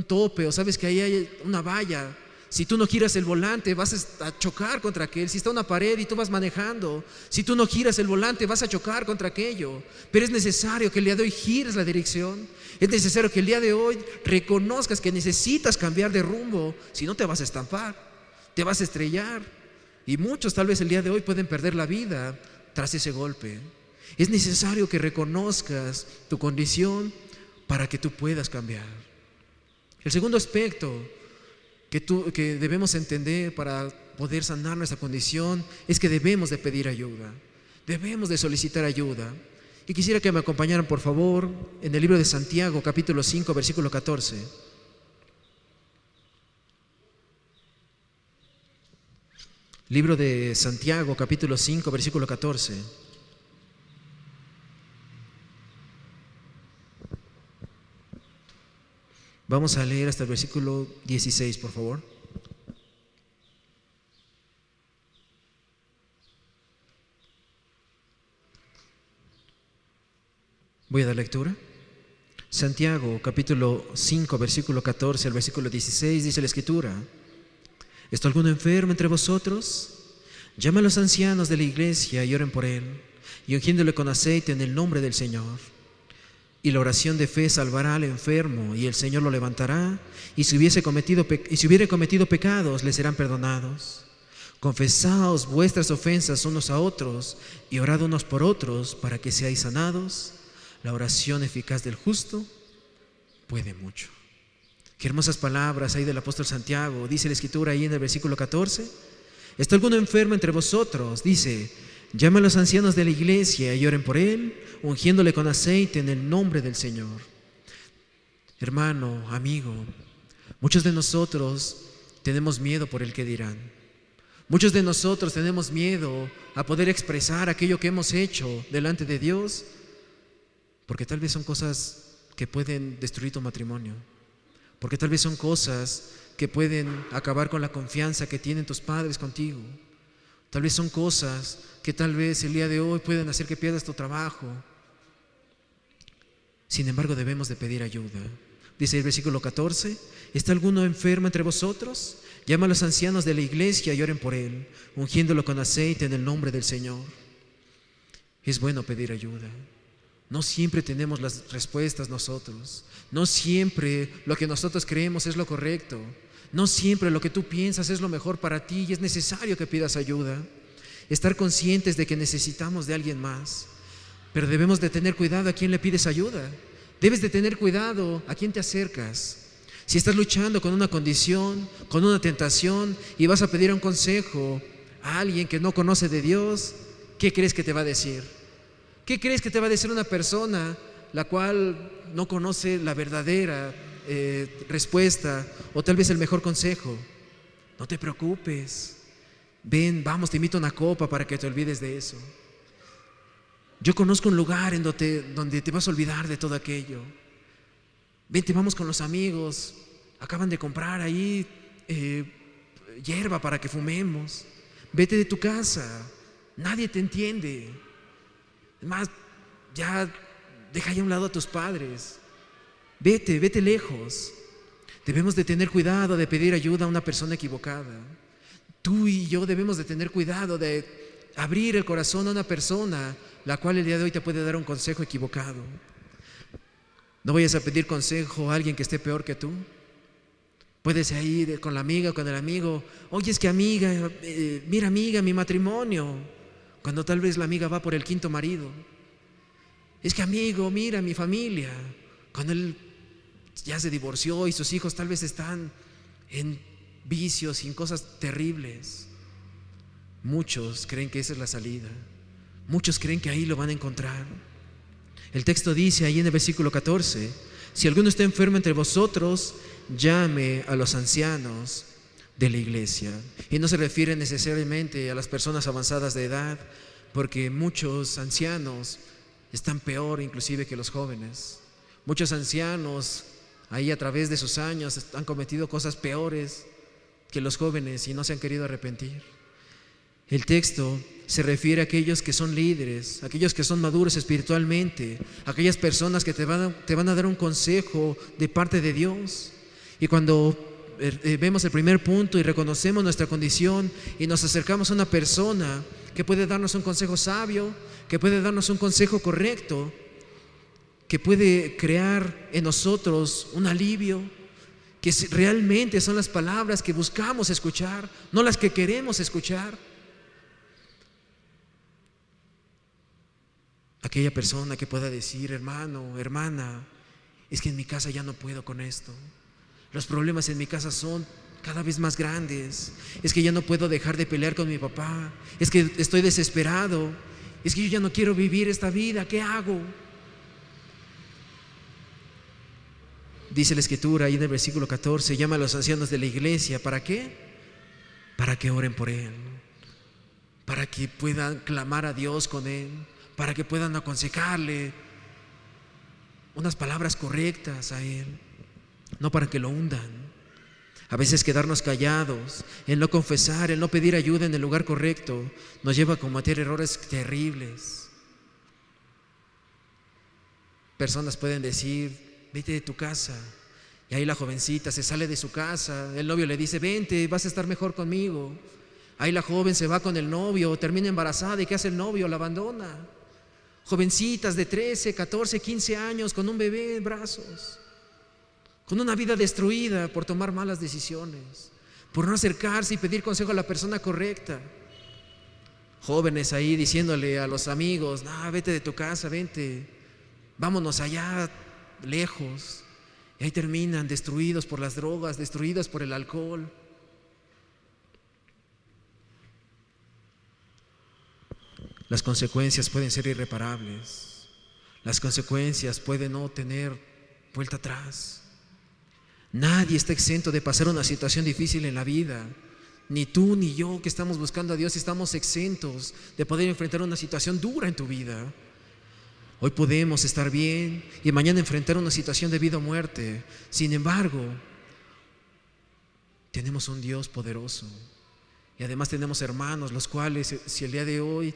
tope, o sabes que ahí hay una valla, si tú no giras el volante vas a chocar contra aquel. Si está una pared y tú vas manejando, si tú no giras el volante vas a chocar contra aquello. Pero es necesario que el día de hoy gires la dirección. Es necesario que el día de hoy reconozcas que necesitas cambiar de rumbo, si no te vas a estampar, te vas a estrellar. Y muchos tal vez el día de hoy pueden perder la vida tras ese golpe. Es necesario que reconozcas tu condición para que tú puedas cambiar. El segundo aspecto que debemos entender para poder sanar nuestra condición es que debemos de pedir ayuda, debemos de solicitar ayuda. Y quisiera que me acompañaran, por favor, en el libro de Santiago, capítulo 5, versículo 14. Libro de Santiago, capítulo 5, versículo 14. Vamos a leer hasta el versículo 16, por favor. Voy a dar lectura. Santiago, capítulo 5, versículo 14 al versículo 16, dice la Escritura: ¿Está alguno enfermo entre vosotros? Llama a los ancianos de la iglesia y oren por él, y ungiéndole con aceite en el nombre del Señor. Y la oración de fe salvará al enfermo, y el Señor lo levantará, y si hubiere cometido pecados, le serán perdonados. Confesaos vuestras ofensas unos a otros, y orad unos por otros, para que seáis sanados. La oración eficaz del justo puede mucho. Qué hermosas palabras hay del apóstol Santiago. Dice la Escritura ahí en el versículo 14: ¿Está alguno enfermo entre vosotros? Dice: llama a los ancianos de la iglesia y oren por él, ungiéndole con aceite en el nombre del Señor. Hermano, amigo, muchos de nosotros tenemos miedo por el que dirán. Muchos de nosotros tenemos miedo a poder expresar aquello que hemos hecho delante de Dios, porque tal vez son cosas que pueden destruir tu matrimonio, porque tal vez son cosas que pueden acabar con la confianza que tienen tus padres contigo. Tal vez son cosas que tal vez el día de hoy pueden hacer que pierdas tu trabajo. Sin embargo, debemos de pedir ayuda. Dice el versículo 14: ¿Está alguno enfermo entre vosotros? Llama a los ancianos de la iglesia y oren por él, ungiéndolo con aceite en el nombre del Señor. Es bueno pedir ayuda. No siempre tenemos las respuestas nosotros. No siempre lo que nosotros creemos es lo correcto. No siempre lo que tú piensas es lo mejor para ti, y es necesario que pidas ayuda. Estar conscientes de que necesitamos de alguien más. Pero debemos de tener cuidado a quién le pides ayuda. Debes de tener cuidado a quién te acercas. Si estás luchando con una condición, con una tentación, y vas a pedir un consejo a alguien que no conoce de Dios, ¿qué crees que te va a decir? ¿Qué crees que te va a decir una persona la cual no conoce la verdadera respuesta, o tal vez el mejor consejo? No te preocupes. Ven, vamos, te invito a una copa para que te olvides de eso. Yo conozco un lugar en donde te vas a olvidar de todo aquello. Vente, vamos con los amigos. Acaban de comprar ahí hierba para que fumemos. Vete de tu casa. Nadie te entiende. Es más, ya deja ya a un lado a tus padres. Vete lejos. Debemos de tener cuidado de pedir ayuda a una persona equivocada. Tú y yo debemos de tener cuidado de abrir el corazón a una persona la cual el día de hoy te puede dar un consejo equivocado. No vayas a pedir consejo a alguien que esté peor que tú. Puedes ir con la amiga o con el amigo: oye, es que amiga, mira amiga, mi matrimonio. Cuando tal vez la amiga va por el quinto marido. Es que amigo, mira mi familia. Cuando él ya se divorció y sus hijos tal vez están en vicios y en cosas terribles. Muchos creen que esa es la salida. Muchos creen que ahí lo van a encontrar. El texto dice ahí en el versículo 14: si alguno está enfermo entre vosotros, llame a los ancianos de la iglesia. Y no se refiere necesariamente a las personas avanzadas de edad, porque muchos ancianos están peor inclusive que los jóvenes. Muchos ancianos ahí a través de sus años han cometido cosas peores que los jóvenes y no se han querido arrepentir. El texto se refiere a aquellos que son líderes, aquellos que son maduros espiritualmente, aquellas personas que te van a dar un consejo de parte de Dios. Y cuando vemos el primer punto y reconocemos nuestra condición y nos acercamos a una persona que puede darnos un consejo sabio, que puede darnos un consejo correcto, que puede crear en nosotros un alivio, que realmente son las palabras que buscamos escuchar, no las que queremos escuchar. Aquella persona que pueda decir: hermano, hermana, es que en mi casa ya no puedo con esto. Los problemas en mi casa son cada vez más grandes. Es que ya no puedo dejar de pelear con mi papá. Es que estoy desesperado. Es que yo ya no quiero vivir esta vida. ¿Qué hago? Dice la Escritura ahí en el versículo 14, llama a los ancianos de la iglesia. ¿Para qué? Para que oren por él, para que puedan clamar a Dios con él, para que puedan aconsejarle unas palabras correctas a él, no para que lo hundan. A veces quedarnos callados, el no confesar, el no pedir ayuda en el lugar correcto, nos lleva a cometer errores terribles. Personas pueden decir: vete de tu casa. Y ahí la jovencita se sale de su casa. El novio le dice: vente, vas a estar mejor conmigo. Ahí la joven se va con el novio, termina embarazada. ¿Y qué hace el novio? La abandona. Jovencitas de 13, 14, 15 años con un bebé en brazos, con una vida destruida por tomar malas decisiones, por no acercarse y pedir consejo a la persona correcta. Jóvenes ahí diciéndole a los amigos: no, vete de tu casa, vente, vámonos allá lejos. Y ahí terminan destruidos por las drogas, destruidos por el alcohol. Las consecuencias pueden ser irreparables. Las consecuencias pueden no tener vuelta atrás. Nadie está exento de pasar una situación difícil en la vida. Ni tú ni yo, que estamos buscando a Dios, estamos exentos de poder enfrentar una situación dura en tu vida. Hoy podemos estar bien y mañana enfrentar una situación de vida o muerte. Sin embargo, tenemos un Dios poderoso. Y además tenemos hermanos, los cuales, si el día de hoy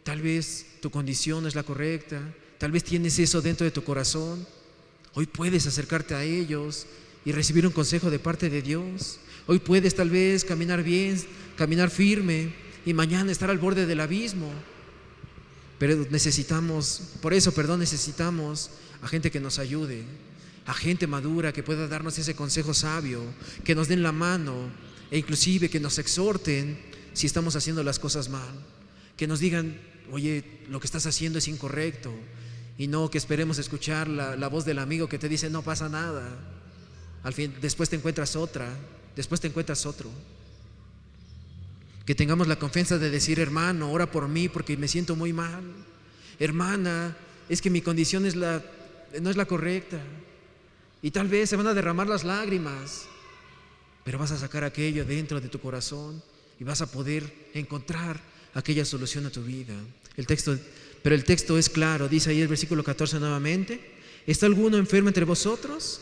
tal vez tu condición no es la correcta, tal vez tienes eso dentro de tu corazón, hoy puedes acercarte a ellos y recibir un consejo de parte de Dios. Hoy puedes tal vez caminar bien, caminar firme, y mañana estar al borde del abismo. Pero necesitamos a gente que nos ayude, a gente madura que pueda darnos ese consejo sabio, que nos den la mano e inclusive que nos exhorten si estamos haciendo las cosas mal, que nos digan: oye, lo que estás haciendo es incorrecto, y no que esperemos escuchar la voz del amigo que te dice: no pasa nada. Al fin, después te encuentras otro. Que tengamos la confianza de decir: hermano, ora por mí porque me siento muy mal. Hermana, es que mi condición no es la correcta. Y tal vez se van a derramar las lágrimas, pero vas a sacar aquello dentro de tu corazón y vas a poder encontrar aquella solución a tu vida. Pero el texto es claro, dice ahí el versículo 14 nuevamente: ¿está alguno enfermo entre vosotros?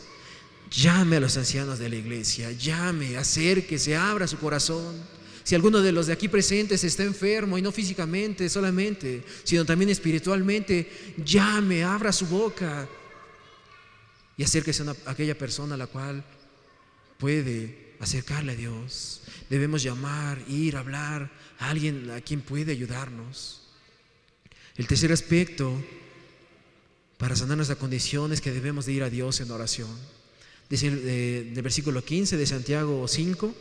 Llame a los ancianos de la iglesia, llame, acérquese, abra su corazón. Si alguno de los de aquí presentes está enfermo, y no físicamente solamente, sino también espiritualmente, llame, abra su boca y acérquese a aquella persona a la cual puede acercarle a Dios. Debemos llamar, ir, hablar a alguien a quien puede ayudarnos. El tercer aspecto para sanar nuestra condición es que debemos de ir a Dios en oración. Dice el versículo 15 de Santiago 5,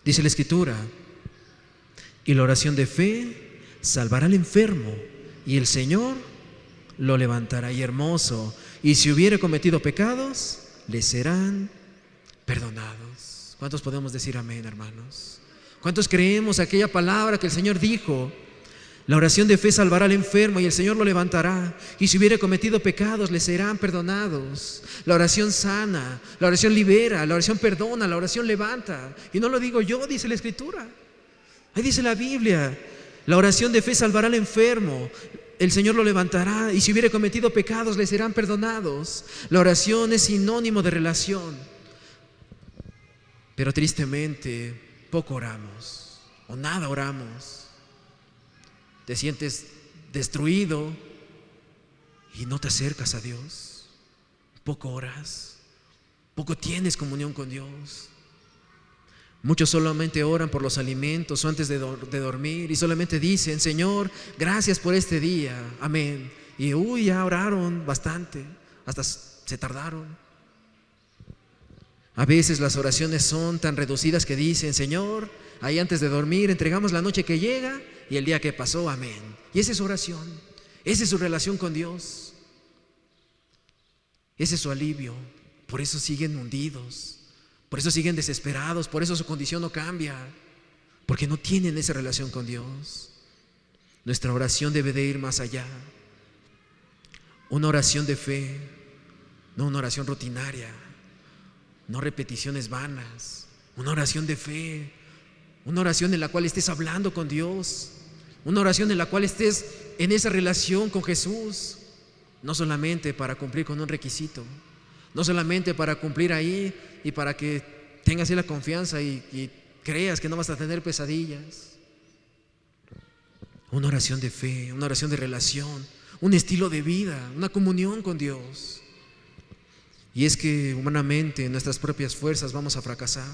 dice la Escritura: y la oración de fe salvará al enfermo, y el Señor lo levantará. Y hermoso: y si hubiere cometido pecados, le serán perdonados. ¿Cuántos podemos decir amén, hermanos? ¿Cuántos creemos aquella palabra que el Señor dijo? La oración de fe salvará al enfermo y el Señor lo levantará. Y si hubiere cometido pecados, le serán perdonados. La oración sana, la oración libera, la oración perdona, la oración levanta. Y no lo digo yo, dice la Escritura. Ahí dice la Biblia: la oración de fe salvará al enfermo, el Señor lo levantará. Y si hubiere cometido pecados, le serán perdonados. La oración es sinónimo de relación. Pero tristemente, poco oramos, o nada oramos. Te sientes destruido y no te acercas a Dios. Poco oras, poco tienes comunión con Dios. Muchos solamente oran por los alimentos o antes de dormir, y solamente dicen: Señor, gracias por este día, amén. Y ya oraron bastante, hasta se tardaron. A veces las oraciones son tan reducidas que dicen: Señor, ahí antes de dormir entregamos la noche que llega y el día que pasó, amén. Y esa es su oración, esa es su relación con Dios. Ese es su alivio. Por eso siguen hundidos, por eso siguen desesperados, por eso su condición no cambia, porque no tienen esa relación con Dios. Nuestra oración debe de ir más allá. Una oración de fe, no una oración rutinaria, no repeticiones vanas. Una oración de fe, una oración en la cual estés hablando con Dios, una oración en la cual estés en esa relación con Jesús, no solamente para cumplir con un requisito, no solamente para cumplir ahí y para que tengas ahí la confianza y creas que no vas a tener pesadillas. Una oración de fe, una oración de relación, un estilo de vida, una comunión con Dios. Y es que humanamente en nuestras propias fuerzas vamos a fracasar.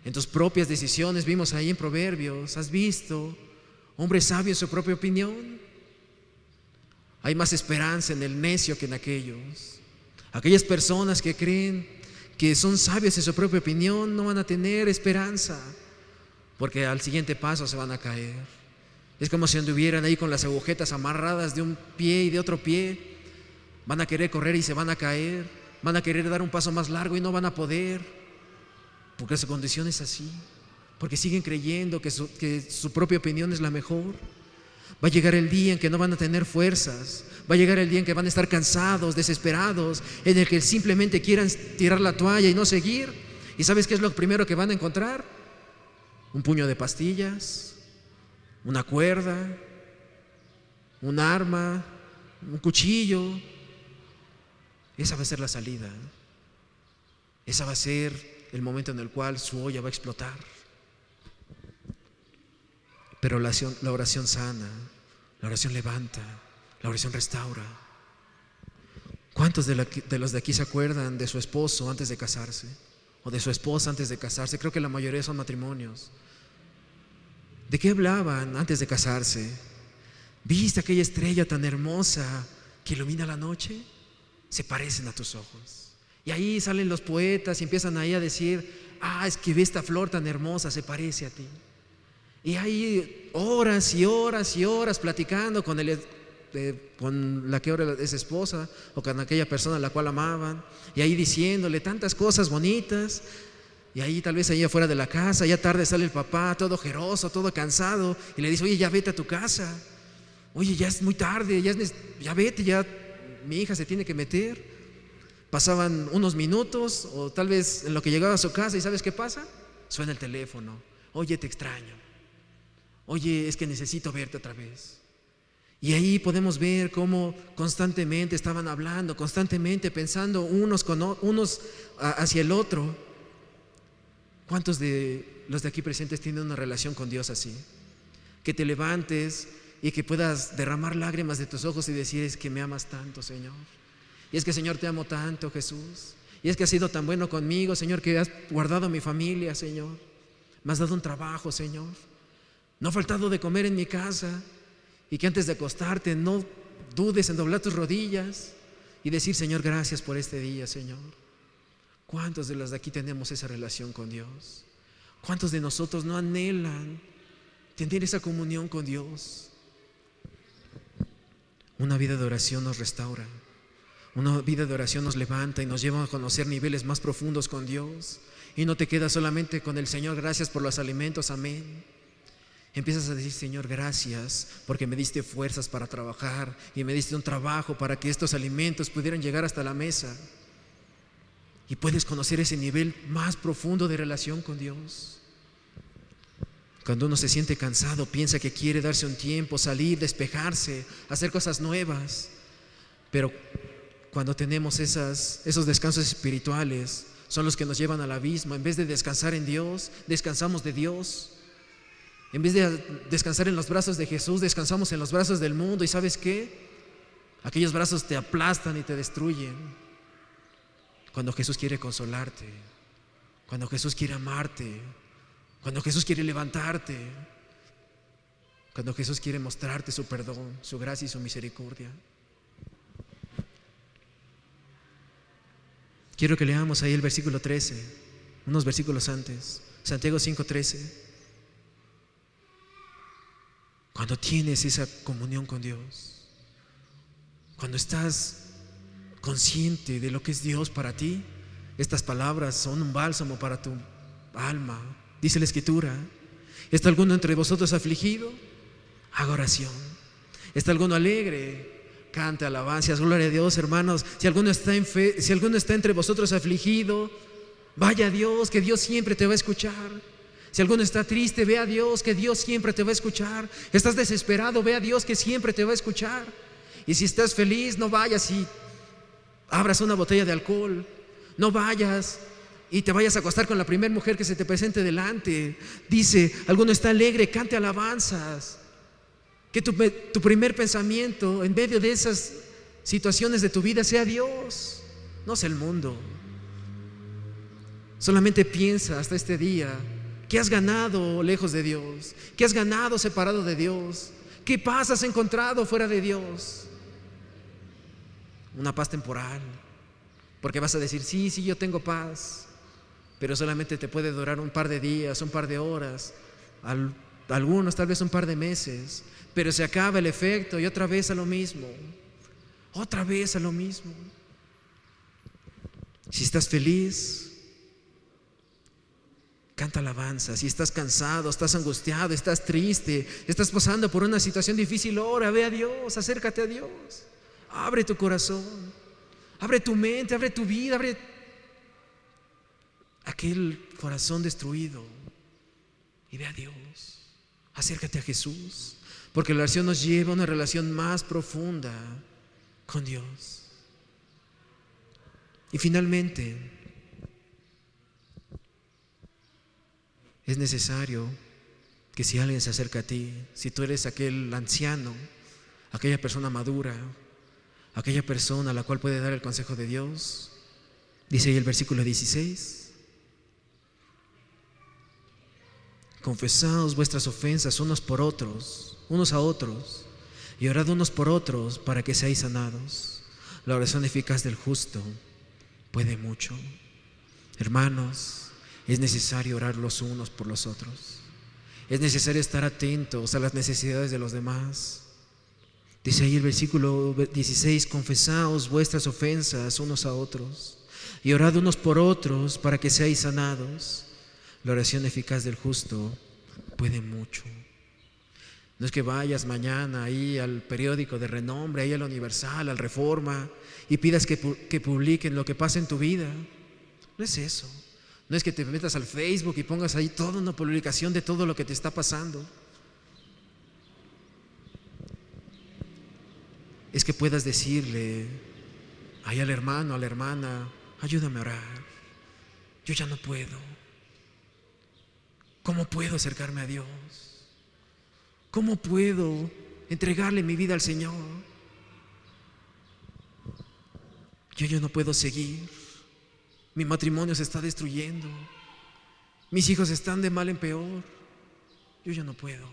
En tus propias decisiones, vimos ahí en Proverbios, has visto hombres sabios en su propia opinión. Hay más esperanza en el necio que en aquellos. Aquellas personas que creen que son sabios en su propia opinión no van a tener esperanza, porque al siguiente paso se van a caer. Es como si anduvieran ahí con las agujetas amarradas de un pie y de otro pie. Van a querer correr y se van a caer. Van a querer dar un paso más largo y no van a poder, porque su condición es así, porque siguen creyendo que su propia opinión es la mejor. Va a llegar el día en que no van a tener fuerzas. Va a llegar el día en que van a estar cansados, desesperados, en el que simplemente quieran tirar la toalla y no seguir. ¿Y sabes qué es lo primero que van a encontrar? Un puño de pastillas, una cuerda, un arma, un cuchillo. Esa va a ser la salida. Esa va a ser el momento en el cual su olla va a explotar. Pero la oración sana, la oración levanta, la oración restaura. ¿Cuántos de los de aquí se acuerdan de su esposo antes de casarse? O de su esposa antes de casarse. Creo que la mayoría son matrimonios. ¿De qué hablaban antes de casarse? ¿Viste aquella estrella tan hermosa que ilumina la noche? Se parecen a tus ojos. Y ahí salen los poetas y empiezan ahí a decir: es que ve esta flor tan hermosa, se parece a ti. Y ahí horas y horas y horas platicando con la que ahora es esposa, o con aquella persona a la cual amaban, y ahí diciéndole tantas cosas bonitas. Y ahí tal vez ahí afuera de la casa, ya tarde sale el papá todo ojeroso, todo cansado, y le dice: oye, ya vete a tu casa. Oye, ya es muy tarde, ya vete, ya mi hija se tiene que meter. Pasaban unos minutos, o tal vez en lo que llegaba a su casa, y ¿sabes qué pasa? Suena el teléfono. Oye, te extraño. Oye, es que necesito verte otra vez. Y ahí podemos ver cómo constantemente estaban hablando, constantemente pensando unos hacia el otro. ¿Cuántos de los de aquí presentes tienen una relación con Dios así? Que te levantes y que puedas derramar lágrimas de tus ojos y decir: es que me amas tanto, Señor. Y es que, Señor, te amo tanto, Jesús. Y es que has sido tan bueno conmigo, Señor, que has guardado a mi familia, Señor. Me has dado un trabajo, Señor. No ha faltado de comer en mi casa. Y que antes de acostarte no dudes en doblar tus rodillas y decir: Señor, gracias por este día, Señor. ¿Cuántos de los de aquí tenemos esa relación con Dios? ¿Cuántos de nosotros no anhelan tener esa comunión con Dios? Una vida de oración nos restaura. Una vida de oración nos levanta y nos lleva a conocer niveles más profundos con Dios. Y no te quedas solamente con el Señor, gracias por los alimentos, amén. Empiezas a decir: Señor, gracias porque me diste fuerzas para trabajar y me diste un trabajo para que estos alimentos pudieran llegar hasta la mesa. Y puedes conocer ese nivel más profundo de relación con Dios. Cuando uno se siente cansado, piensa que quiere darse un tiempo, salir, despejarse, hacer cosas nuevas. Pero cuando tenemos esos descansos espirituales, son los que nos llevan al abismo. En vez de descansar en Dios, descansamos de Dios. En vez de descansar en los brazos de Jesús, descansamos en los brazos del mundo. ¿Y sabes qué? Aquellos brazos te aplastan y te destruyen. Cuando Jesús quiere consolarte, cuando Jesús quiere amarte, cuando Jesús quiere levantarte, cuando Jesús quiere mostrarte su perdón, su gracia y su misericordia. Quiero que leamos ahí el versículo 13, unos versículos antes, Santiago 5:13. Cuando tienes esa comunión con Dios, cuando estás consciente de lo que es Dios para ti. Estas palabras son un bálsamo para tu alma. Dice la Escritura: ¿está alguno entre vosotros afligido? Haga oración. ¿Está alguno alegre? Cante alabanzas. Gloria a Dios, hermanos. Si alguno está entre vosotros afligido, vaya a Dios, que Dios siempre te va a escuchar. Si alguno está triste, ve a Dios, que Dios siempre te va a escuchar. Estás desesperado, ve a Dios, que siempre te va a escuchar. Y si estás feliz, no vayas y abras una botella de alcohol. No vayas y te vayas a acostar con la primera mujer que se te presente delante. Dice: alguno está alegre, cante alabanzas. Que tu primer pensamiento en medio de esas situaciones de tu vida sea Dios, no sea el mundo. Solamente piensa hasta este día: ¿qué has ganado lejos de Dios? ¿Qué has ganado separado de Dios? ¿Qué paz has encontrado fuera de Dios? Una paz temporal, porque vas a decir: sí, yo tengo paz, pero solamente te puede durar un par de días, un par de horas, algunos tal vez un par de meses, pero se acaba el efecto y otra vez a lo mismo, otra vez a lo mismo. Si estás feliz, canta alabanza. Si estás cansado, estás angustiado, estás triste, estás pasando por una situación difícil, ora, ve a Dios, acércate a Dios. Abre tu corazón, abre tu mente, abre tu vida, abre aquel corazón destruido y ve a Dios. Acércate a Jesús, porque la oración nos lleva a una relación más profunda con Dios. Y finalmente, es necesario que si alguien se acerca a ti, si tú eres aquel anciano, aquella persona madura, aquella persona a la cual puede dar el consejo de Dios, dice ahí el versículo 16: confesaos vuestras ofensas unos a otros, y orad unos por otros para que seáis sanados. La oración eficaz del justo puede mucho. Hermanos, es necesario orar los unos por los otros. Es necesario estar atentos a las necesidades de los demás. Dice ahí el versículo 16: confesaos vuestras ofensas unos a otros y orad unos por otros para que seáis sanados. La oración eficaz del justo puede mucho. No es que vayas mañana ahí al periódico de renombre, ahí al Universal, al Reforma, y pidas que publiquen lo que pasa en tu vida. No es eso. No es que te metas al Facebook y pongas ahí toda una publicación de todo lo que te está pasando. Es que puedas decirle ahí al hermano, a la hermana: ayúdame a orar, yo ya no puedo. ¿Cómo puedo acercarme a Dios? ¿Cómo puedo entregarle mi vida al Señor? Yo ya no puedo seguir. Mi matrimonio se está destruyendo. Mis hijos están de mal en peor. Yo ya no puedo.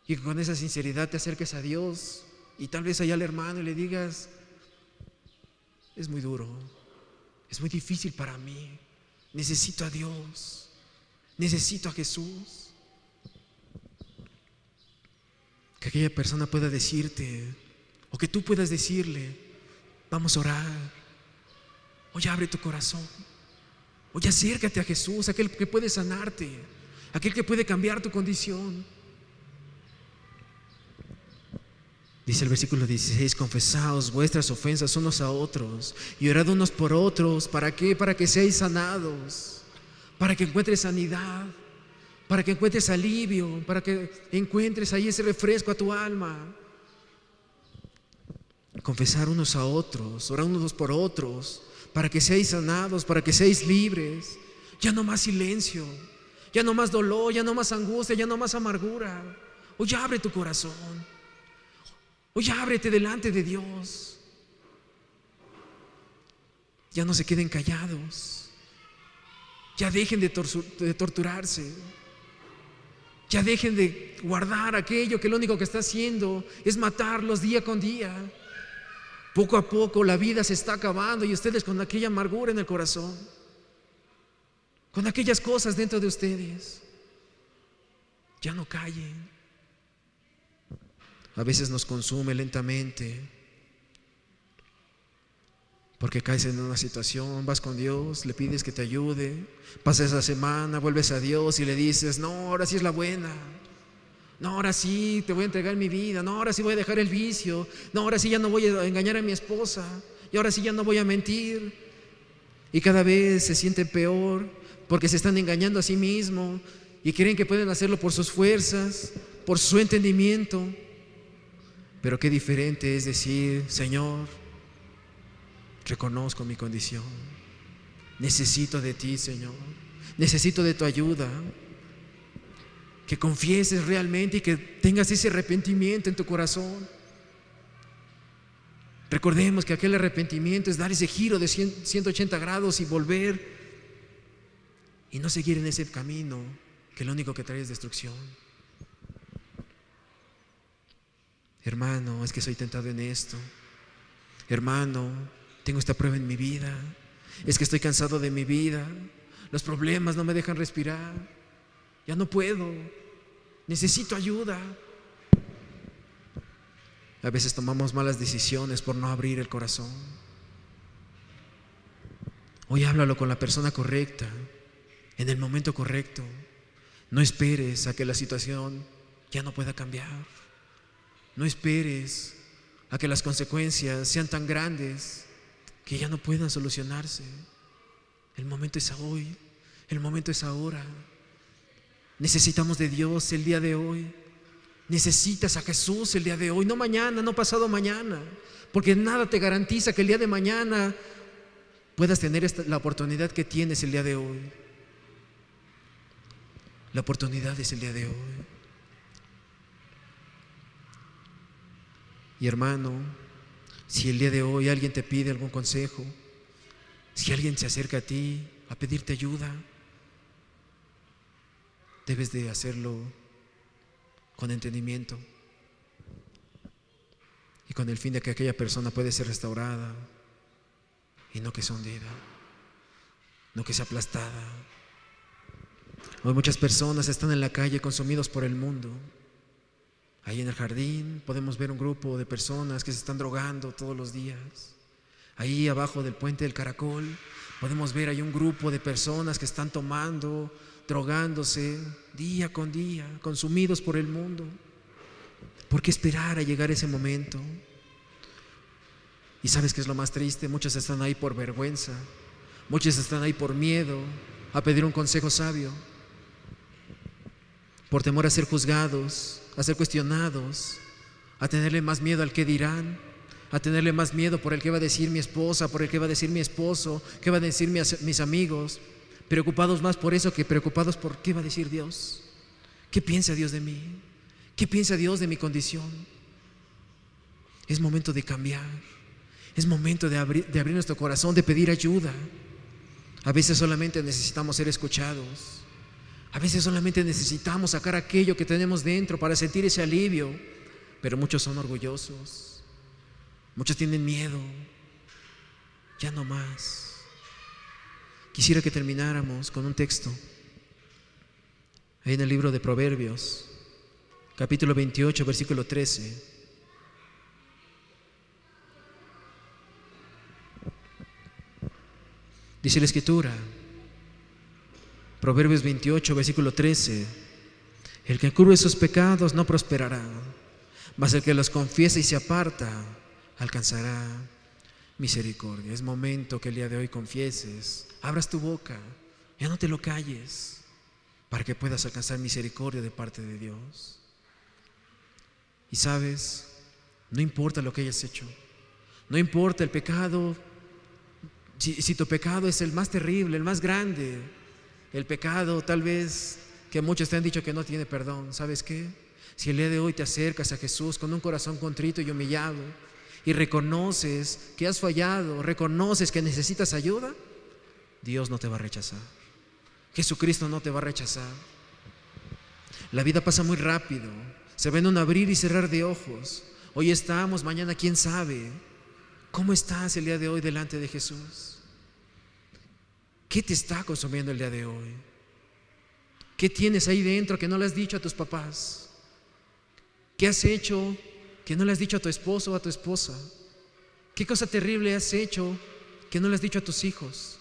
Y con esa sinceridad te acerques a Dios y tal vez allá al hermano y le digas: es muy duro, es muy difícil para mí, necesito a Dios, necesito a Jesús. Que aquella persona pueda decirte, o que tú puedas decirle: vamos a orar. Oye, abre tu corazón. Oye, acércate a Jesús, aquel que puede sanarte, aquel que puede cambiar tu condición. Dice el versículo 16: confesaos vuestras ofensas unos a otros y orad unos por otros. ¿Para qué? Para que seáis sanados, para que encuentres sanidad, para que encuentres alivio, para que encuentres ahí ese refresco a tu alma. Confesar unos a otros, orar unos por otros, para que seáis sanados, para que seáis libres. Ya no más silencio, ya no más dolor, ya no más angustia, ya no más amargura. Oye, abre tu corazón. Oye, ábrete delante de Dios. Ya no se queden callados. Ya dejen de torturarse. Ya dejen de guardar aquello que lo único que está haciendo es matarlos día con día. Poco a poco la vida se está acabando y ustedes con aquella amargura en el corazón, con aquellas cosas dentro de ustedes. Ya no callen. A veces nos consume lentamente porque caes en una situación, vas con Dios, le pides que te ayude, pasa esa semana, vuelves a Dios y le dices: no, ahora sí es la buena, no, ahora sí te voy a entregar mi vida, no, ahora sí voy a dejar el vicio, no, ahora sí ya no voy a engañar a mi esposa, y ahora sí ya no voy a mentir. Y cada vez se sienten peor porque se están engañando a sí mismos y creen que pueden hacerlo por sus fuerzas, por su entendimiento. Pero qué diferente es decir: Señor, reconozco mi condición, necesito de ti, Señor, necesito de tu ayuda. Que confieses realmente y que tengas ese arrepentimiento en tu corazón. Recordemos que aquel arrepentimiento es dar ese giro de 180 grados y volver y no seguir en ese camino que lo único que trae es destrucción. Hermano, es que soy tentado en esto. Hermano, tengo esta prueba en mi vida. Es que estoy cansado de mi vida. Los problemas no me dejan respirar. Ya no puedo. Necesito ayuda. A veces tomamos malas decisiones por no abrir el corazón. Hoy háblalo con la persona correcta, en el momento correcto. No esperes a que la situación ya no pueda cambiar. No esperes a que las consecuencias sean tan grandes que ya no puedan solucionarse. El momento es hoy, el momento es ahora. Necesitamos de Dios el día de hoy. Necesitas a Jesús el día de hoy, no mañana, no pasado mañana, porque nada te garantiza que el día de mañana puedas tener la oportunidad que tienes el día de hoy. La oportunidad es el día de hoy. Y hermano, si el día de hoy alguien te pide algún consejo, si alguien se acerca a ti a pedirte ayuda, debes de hacerlo con entendimiento y con el fin de que aquella persona pueda ser restaurada y no que sea hundida, no que sea aplastada. Hoy muchas personas están en la calle consumidos por el mundo. Ahí en el jardín podemos ver un grupo de personas que se están drogando todos los días. Ahí abajo del puente del Caracol podemos ver ahí un grupo de personas que están tomando, drogándose día con día, consumidos por el mundo. ¿Por qué esperar a llegar ese momento? Y ¿sabes qué es lo más triste? Muchos están ahí por vergüenza, muchos están ahí por miedo a pedir un consejo sabio, por temor a ser juzgados, a ser cuestionados, a tenerle más miedo al que dirán, a tenerle más miedo por el que va a decir mi esposa, por el que va a decir mi esposo, qué va a decir mis amigos, preocupados más por eso que preocupados por qué va a decir Dios. ¿Qué piensa Dios de mí? ¿Qué piensa Dios de mi condición? Es momento de cambiar, es momento de abrir nuestro corazón, de pedir ayuda. A veces solamente necesitamos ser escuchados. A veces solamente necesitamos sacar aquello que tenemos dentro para sentir ese alivio. Pero muchos son orgullosos, muchos tienen miedo. Ya no más. Quisiera que termináramos con un texto ahí en el libro de Proverbios, capítulo 28, versículo 13. Dice la Escritura, Proverbios 28, versículo 13: el que cubre sus pecados no prosperará, mas el que los confiesa y se aparta alcanzará misericordia. Es momento que el día de hoy confieses, abras tu boca, ya no te lo calles, para que puedas alcanzar misericordia de parte de Dios. Y sabes, no importa lo que hayas hecho, no importa el pecado. Si tu pecado es el más terrible, el más grande, el pecado tal vez que muchos te han dicho que no tiene perdón, ¿sabes qué? Si el día de hoy te acercas a Jesús con un corazón contrito y humillado y reconoces que has fallado, reconoces que necesitas ayuda, Dios no te va a rechazar. Jesucristo no te va a rechazar. La vida pasa muy rápido, se ve en un abrir y cerrar de ojos. Hoy estamos, mañana quién sabe. ¿Cómo estás el día de hoy delante de Jesús? ¿Qué te está consumiendo el día de hoy? ¿Qué tienes ahí dentro que no le has dicho a tus papás? ¿Qué has hecho que no le has dicho a tu esposo o a tu esposa? ¿Qué cosa terrible has hecho ¿Qué no le has dicho a tus hijos?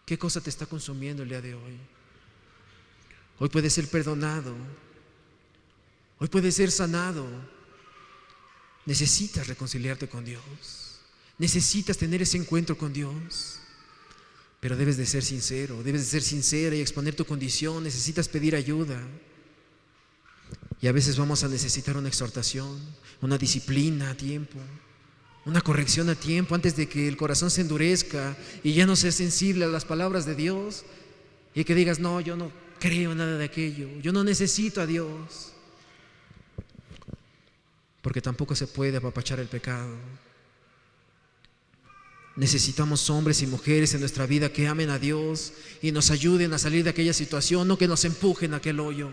¿Qué cosa te está consumiendo el día de hoy? Hoy puedes ser perdonado. Hoy puedes ser sanado. Necesitas reconciliarte con Dios. Necesitas tener ese encuentro con Dios. Pero debes de ser sincero, debes de ser sincera y exponer tu condición. Necesitas pedir ayuda. Y a veces vamos a necesitar una exhortación, una disciplina a tiempo, una corrección a tiempo, antes de que el corazón se endurezca y ya no seas sensible a las palabras de Dios y que digas: no, yo no creo nada de aquello, yo no necesito a Dios. Porque tampoco se puede apapachar el pecado. Necesitamos hombres y mujeres en nuestra vida que amen a Dios y nos ayuden a salir de aquella situación, no que nos empujen a aquel hoyo.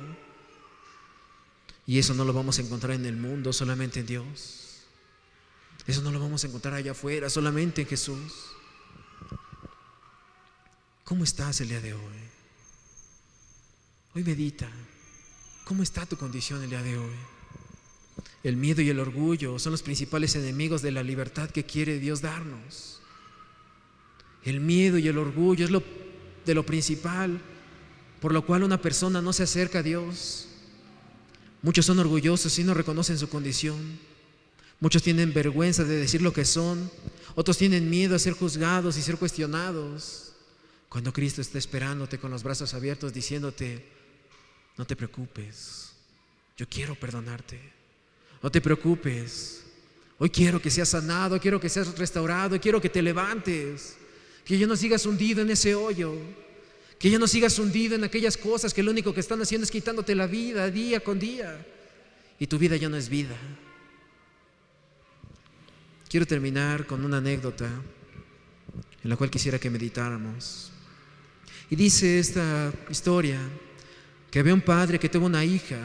Y eso no lo vamos a encontrar en el mundo, solamente en Dios. Eso no lo vamos a encontrar allá afuera, solamente en Jesús. ¿Cómo estás el día de hoy? Hoy medita. ¿Cómo está tu condición el día de hoy? El miedo y el orgullo son los principales enemigos de la libertad que quiere Dios darnos. El miedo y el orgullo es de lo principal por lo cual una persona no se acerca a Dios. Muchos son orgullosos y no reconocen su condición. Muchos tienen vergüenza de decir lo que son. Otros tienen miedo a ser juzgados y ser cuestionados. Cuando Cristo está esperándote con los brazos abiertos diciéndote: no te preocupes, yo quiero perdonarte. No te preocupes, hoy quiero que seas sanado, quiero que seas restaurado, quiero que te levantes, que ya no sigas hundido en ese hoyo, que ya no sigas hundido en aquellas cosas que lo único que están haciendo es quitándote la vida día con día, y tu vida ya no es vida. Quiero terminar con una anécdota en la cual quisiera que meditáramos. Y dice esta historia que había un padre que tuvo una hija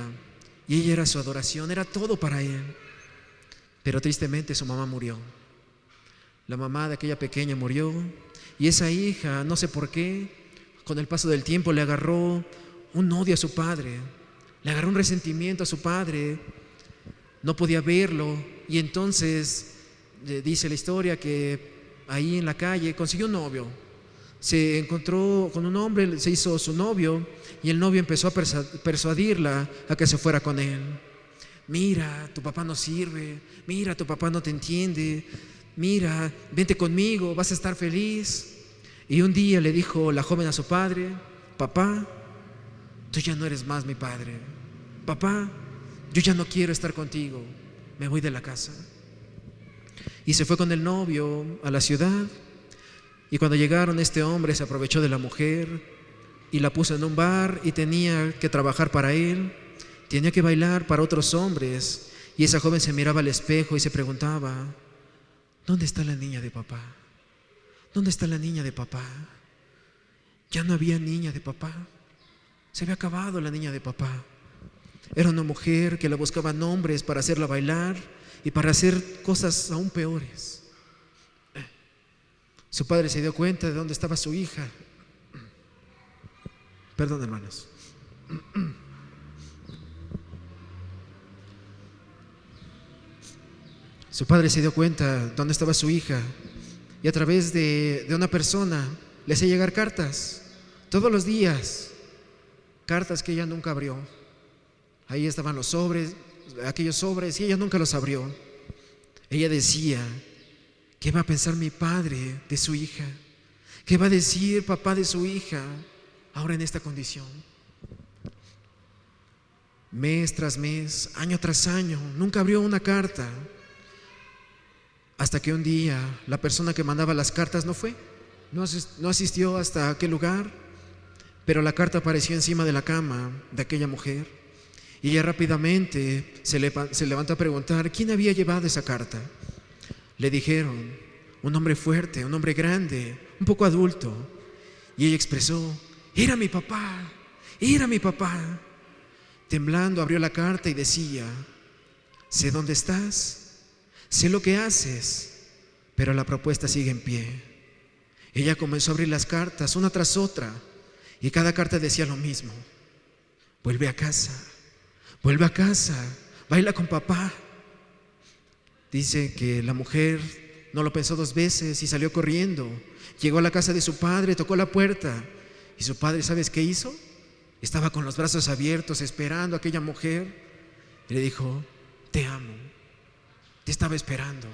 y ella era su adoración, era todo para él. Pero tristemente su mamá murió. La mamá de aquella pequeña murió y esa hija, no sé por qué, con el paso del tiempo le agarró un odio a su padre, le agarró un resentimiento a su padre, no podía verlo y entonces dice la historia que ahí en la calle consiguió un novio. Se encontró con un hombre, se hizo su novio y el novio empezó a persuadirla a que se fuera con él. Mira, tu papá no sirve, mira, tu papá no te entiende, mira, vente conmigo, vas a estar feliz. Y un día le dijo la joven a su padre: papá, tú ya no eres más mi padre. Papá, yo ya no quiero estar contigo, me voy de la casa. Y se fue con el novio a la ciudad. Y cuando llegaron, este hombre se aprovechó de la mujer y la puso en un bar y tenía que trabajar para él, tenía que bailar para otros hombres. Y esa joven se miraba al espejo y se preguntaba: ¿dónde está la niña de papá? ¿Dónde está la niña de papá? Ya no había niña de papá. Se había acabado la niña de papá. Era una mujer que la buscaban hombres para hacerla bailar y para hacer cosas aún peores. Su padre se dio cuenta de dónde estaba su hija. Perdón, hermanos. Su padre se dio cuenta de dónde estaba su hija y a través de una persona le hacía llegar cartas todos los días, cartas que ella nunca abrió. Ahí estaban los sobres, aquellos sobres, y ella nunca los abrió. Ella decía: ¿qué va a pensar mi padre de su hija? ¿Qué va a decir papá de su hija ahora en esta condición? Mes tras mes, año tras año, nunca abrió una carta. Hasta que un día la persona que mandaba las cartas no fue, no asistió hasta aquel lugar, pero la carta apareció encima de la cama de aquella mujer. Y ella rápidamente se levantó a preguntar quién había llevado esa carta. Le dijeron: un hombre fuerte, un hombre grande, un poco adulto. Y ella expresó: era mi papá, era mi papá. Temblando abrió la carta y decía: sé dónde estás, sé lo que haces, pero la propuesta sigue en pie. Ella comenzó a abrir las cartas una tras otra y cada carta decía lo mismo: vuelve a casa, vuelve a casa, baila con papá. Dice que la mujer no lo pensó dos veces y salió corriendo. Llegó a la casa de su padre, tocó la puerta y su padre, ¿sabes qué hizo? Estaba con los brazos abiertos esperando a aquella mujer y le dijo: te amo, te estaba esperando.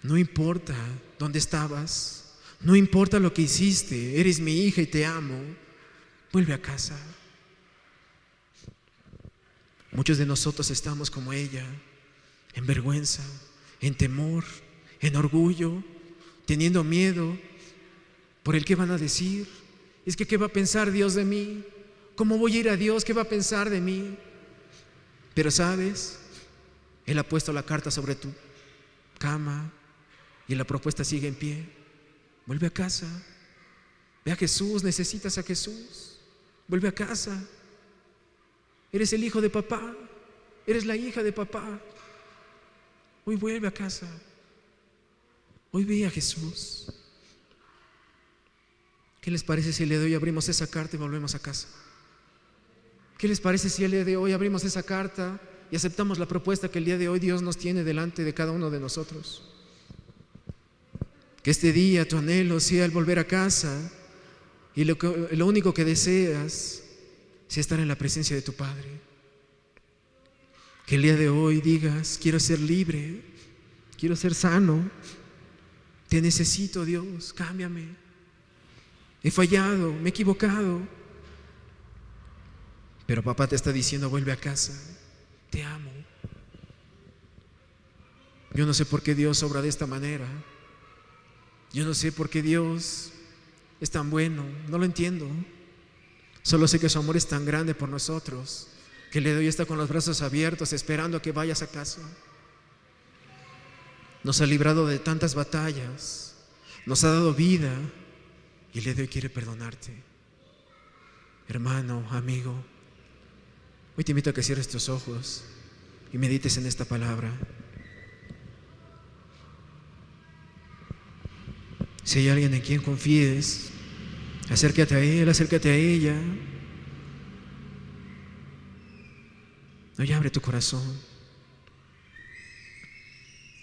No importa dónde estabas, no importa lo que hiciste, eres mi hija y te amo. Vuelve a casa. Muchos de nosotros estamos como ella, en vergüenza, en temor, en orgullo, teniendo miedo por el qué van a decir. Es que ¿qué va a pensar Dios de mí? ¿Cómo voy a ir a Dios? ¿Qué va a pensar de mí? Pero ¿sabes? Él ha puesto la carta sobre tu cama y la propuesta sigue en pie. Vuelve a casa. Ve a Jesús, necesitas a Jesús. Vuelve a casa. Eres el hijo de papá, eres la hija de papá. Hoy vuelve a casa. Hoy ve a Jesús. ¿Qué les parece si el día de hoy abrimos esa carta y volvemos a casa? ¿Qué les parece si el día de hoy abrimos esa carta y aceptamos la propuesta que el día de hoy Dios nos tiene delante de cada uno de nosotros? Que este día tu anhelo sea el volver a casa y lo único que deseas sea estar en la presencia de tu Padre. Que el día de hoy digas: quiero ser libre, quiero ser sano, te necesito, Dios, cámbiame. He fallado, me he equivocado. Pero papá te está diciendo: vuelve a casa, te amo. Yo no sé por qué Dios obra de esta manera. Yo no sé por qué Dios es tan bueno, no lo entiendo. Solo sé que su amor es tan grande por nosotros que el día de hoy está con los brazos abiertos esperando a que vayas a casa. Nos ha librado de tantas batallas, nos ha dado vida y el día de hoy quiere perdonarte. Hermano, amigo, hoy te invito a que cierres tus ojos y medites en esta palabra. Si hay alguien en quien confíes, acércate a él, acércate a ella. Hoy abre tu corazón.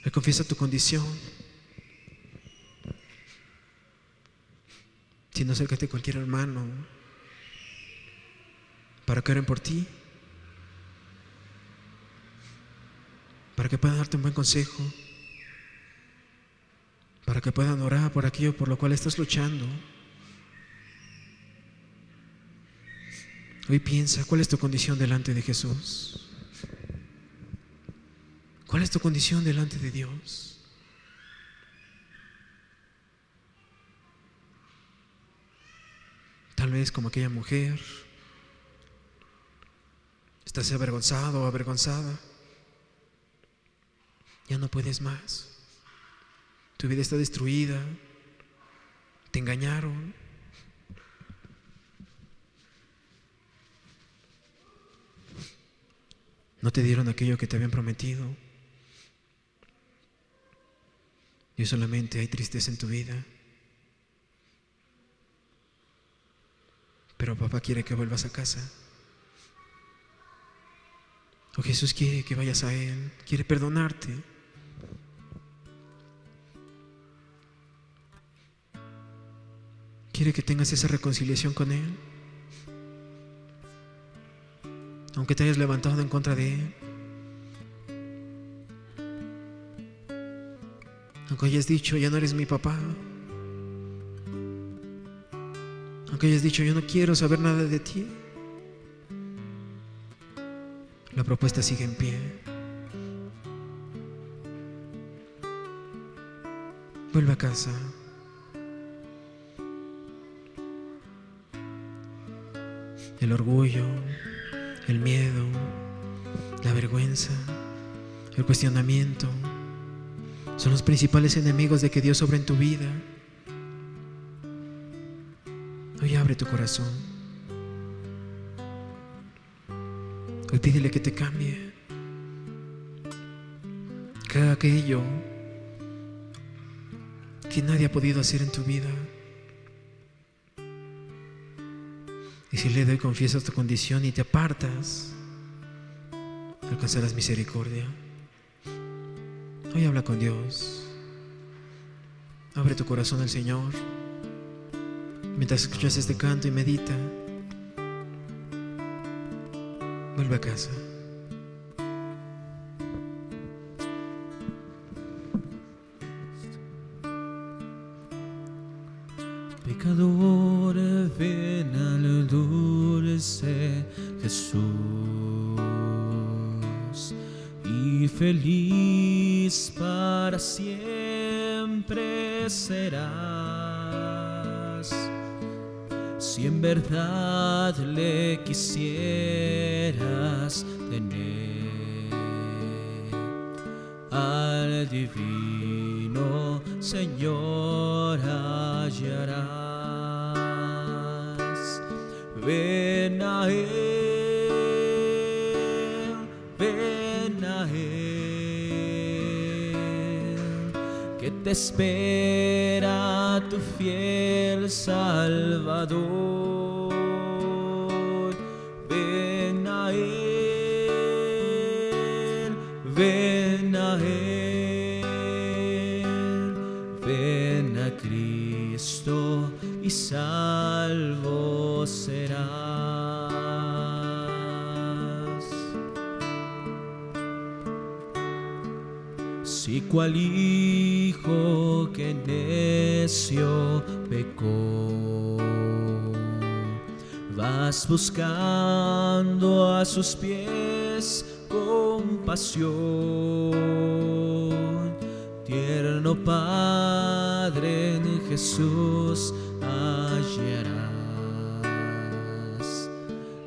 Hoy confiesa tu condición. Si no, acércate a cualquier hermano para que oren por ti, para que puedan darte un buen consejo, para que puedan orar por aquello por lo cual estás luchando. Hoy piensa, ¿cuál es tu condición delante de Jesús? ¿Cuál es tu condición delante de Dios? Tal vez como aquella mujer, estás avergonzado o avergonzada. Ya no puedes más. Tu vida está destruida. Te engañaron. No te dieron aquello que te habían prometido. Y solamente hay tristeza en tu vida. Pero papá quiere que vuelvas a casa. O Jesús quiere que vayas a Él. Quiere perdonarte. Quiere que tengas esa reconciliación con Él. Aunque te hayas levantado en contra de Él. Aunque hayas dicho: ya no eres mi papá. Aunque hayas dicho: yo no quiero saber nada de ti. La propuesta sigue en pie. Vuelve a casa. El orgullo, el miedo, la vergüenza, el cuestionamiento son los principales enemigos de que Dios obra en tu vida. Hoy abre tu corazón. Hoy pídele que te cambie. Que haga aquello que nadie ha podido hacer en tu vida. Y si le doy, confiesas tu condición y te apartas, alcanzarás misericordia. Hoy habla con Dios. Abre tu corazón al Señor. Mientras escuchas este canto y medita, vuelve a casa. Pecador, ven al dulce Jesús, y feliz para siempre serás, si en verdad le quisieras tener. Al divino Señor hallarás. Ven a Él, ven a Él, que te espera tu fiel Salvador. Ven a Él, ven a Él, ven a Cristo y salvo serás. Si cual hijo que necio pecó, vas buscando a sus pies compasión, tierno Padre en Jesús hallarás,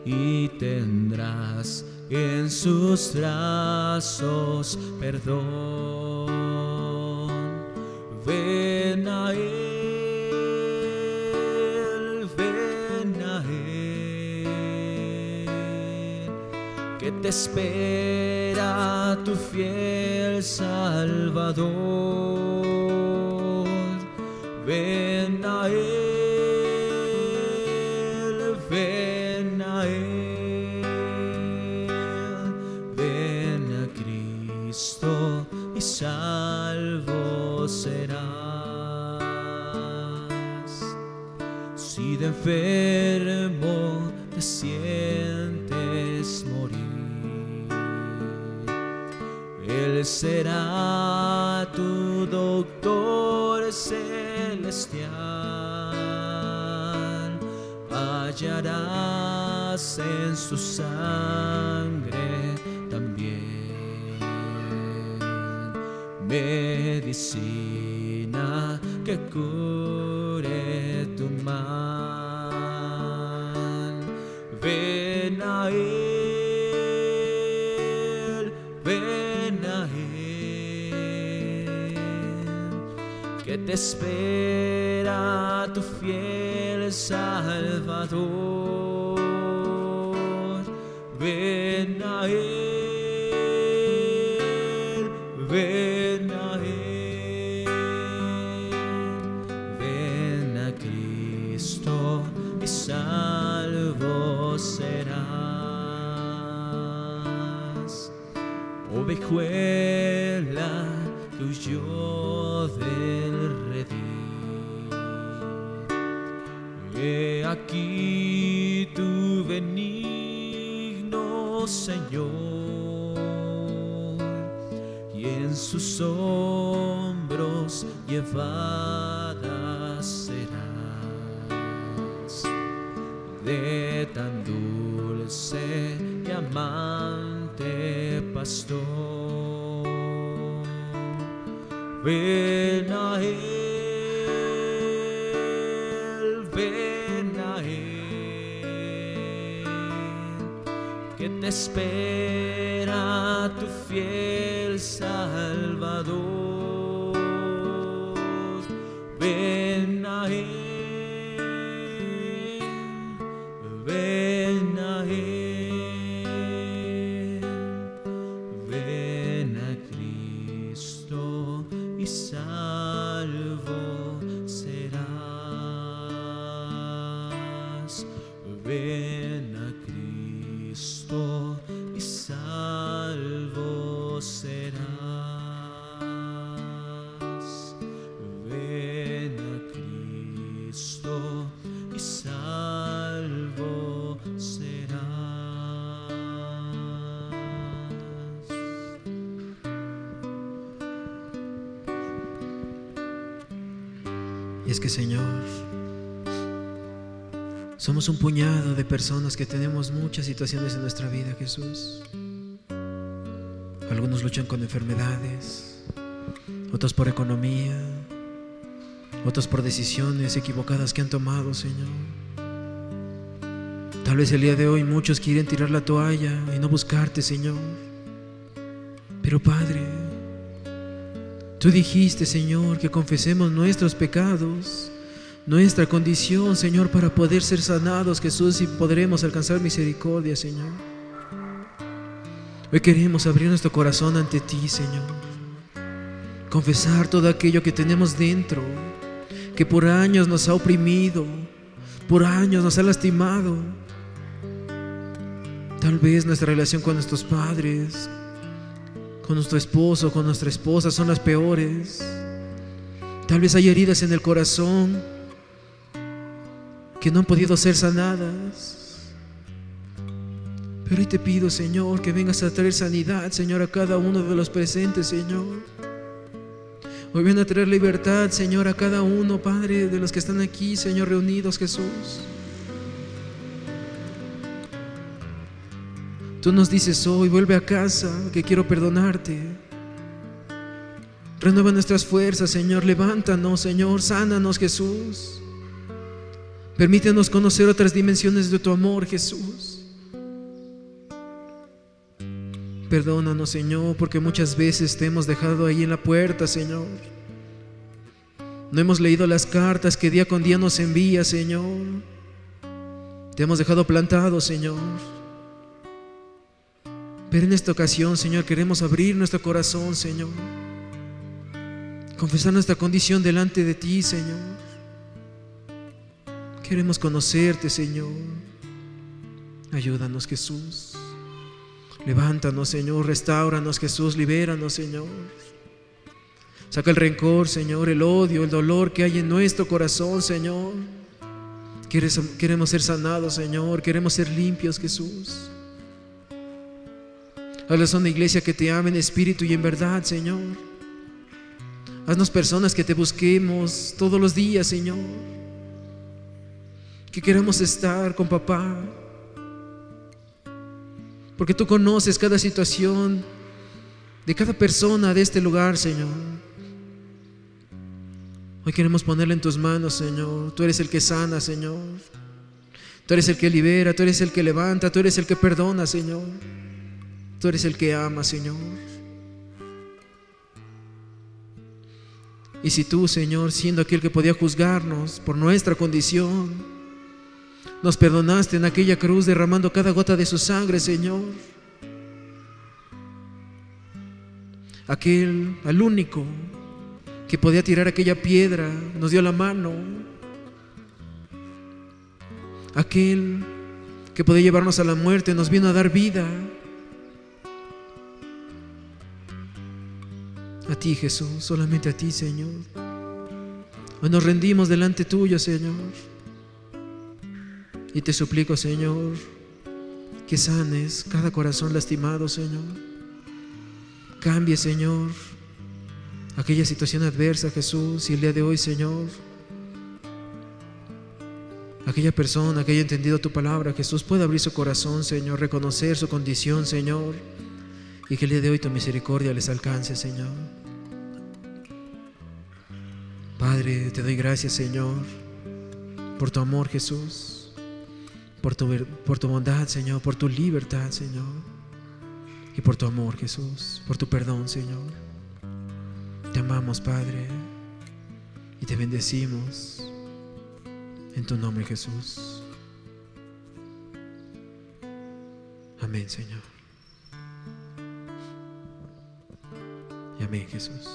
y tendrás en sus brazos perdón. Ven a Él, ven a Él, que te espera tu fiel Salvador. Ven a Él, ven a Él, ven a Cristo y salvo serás. Si de enfermo te sientes morir, Él será tu doctor celestial. Hallarás en su sangre también medicina que cure tu mal. Ven a Él, ven a Él, que te espera tu fiel Salvador. Ven a Él, ven a Él, ven a Cristo y salvo serás. Ovejuela que huyó del redil, he aquí tu benigno Señor, y en sus hombros llevada serás, de tan dulce y amante pastor. Ven a Él, ven a Él, que te espera tu fiel Salvador. Ven a Él, ven a Él, ven a Cristo y salvo serás. Ven a Cristo y salvo. Y es que, Señor, somos un puñado de personas que tenemos muchas situaciones en nuestra vida, Jesús. Algunos luchan con enfermedades, otros por economía, otros por decisiones equivocadas que han tomado, Señor. Tal vez el día de hoy muchos quieren tirar la toalla y no buscarte, Señor. Pero Padre, Tú dijiste, Señor, que confesemos nuestros pecados, nuestra condición, Señor, para poder ser sanados, Jesús, y podremos alcanzar misericordia, Señor. Hoy queremos abrir nuestro corazón ante ti, Señor. Confesar todo aquello que tenemos dentro, que por años nos ha oprimido, por años nos ha lastimado. Tal vez nuestra relación con nuestros padres, con nuestro esposo, con nuestra esposa son las peores. Tal vez hay heridas en el corazón que no han podido ser sanadas. Pero hoy te pido, Señor, que vengas a traer sanidad, Señor, a cada uno de los presentes, Señor. Hoy ven a traer libertad, Señor, a cada uno, Padre, de los que están aquí, Señor, reunidos, Jesús. Tú nos dices hoy, vuelve a casa, que quiero perdonarte. Renueva nuestras fuerzas, Señor, levántanos, Señor, sánanos, Jesús. Permítenos conocer otras dimensiones de tu amor, Jesús. Perdónanos, Señor, porque muchas veces te hemos dejado ahí en la puerta, Señor. No hemos leído las cartas que día con día nos envías, Señor. Te hemos dejado plantado, Señor. Pero en esta ocasión, Señor, queremos abrir nuestro corazón, Señor. Confesar nuestra condición delante de ti, Señor. Queremos conocerte, Señor. Ayúdanos, Jesús. Levántanos, Señor. Restáuranos, Jesús. Libéranos, Señor. Saca el rencor, Señor, el odio, el dolor que hay en nuestro corazón, Señor. Queremos ser sanados, Señor. Queremos ser limpios, Jesús. Haznos una iglesia que te ame en espíritu y en verdad, Señor. Haznos personas que te busquemos todos los días, Señor. Que queramos estar con papá. Porque tú conoces cada situación de cada persona de este lugar, Señor. Hoy queremos ponerla en tus manos, Señor. Tú eres el que sana, Señor. Tú eres el que libera, tú eres el que levanta, tú eres el que perdona, Señor. Tú eres el que ama, Señor. Y si tú, Señor, siendo aquel que podía juzgarnos por nuestra condición, nos perdonaste en aquella cruz derramando cada gota de su sangre, Señor. Al único que podía tirar aquella piedra, nos dio la mano. Aquel que podía llevarnos a la muerte, nos vino a dar vida. A ti, Jesús, solamente a ti, Señor. Hoy nos rendimos delante tuyo, Señor. Y te suplico, Señor, que sanes cada corazón lastimado, Señor. Cambie, Señor, aquella situación adversa, Jesús. Y el día de hoy, Señor, aquella persona que haya entendido tu palabra, Jesús, pueda abrir su corazón, Señor, reconocer su condición, Señor. Y que el día de hoy tu misericordia les alcance, Señor. Padre, te doy gracias, Señor, por tu amor, Jesús, por tu bondad, Señor, por tu libertad, Señor, y por tu amor, Jesús, por tu perdón, Señor. Te amamos, Padre, y te bendecimos en tu nombre, Jesús. Amén, Señor. Y amén, Jesús.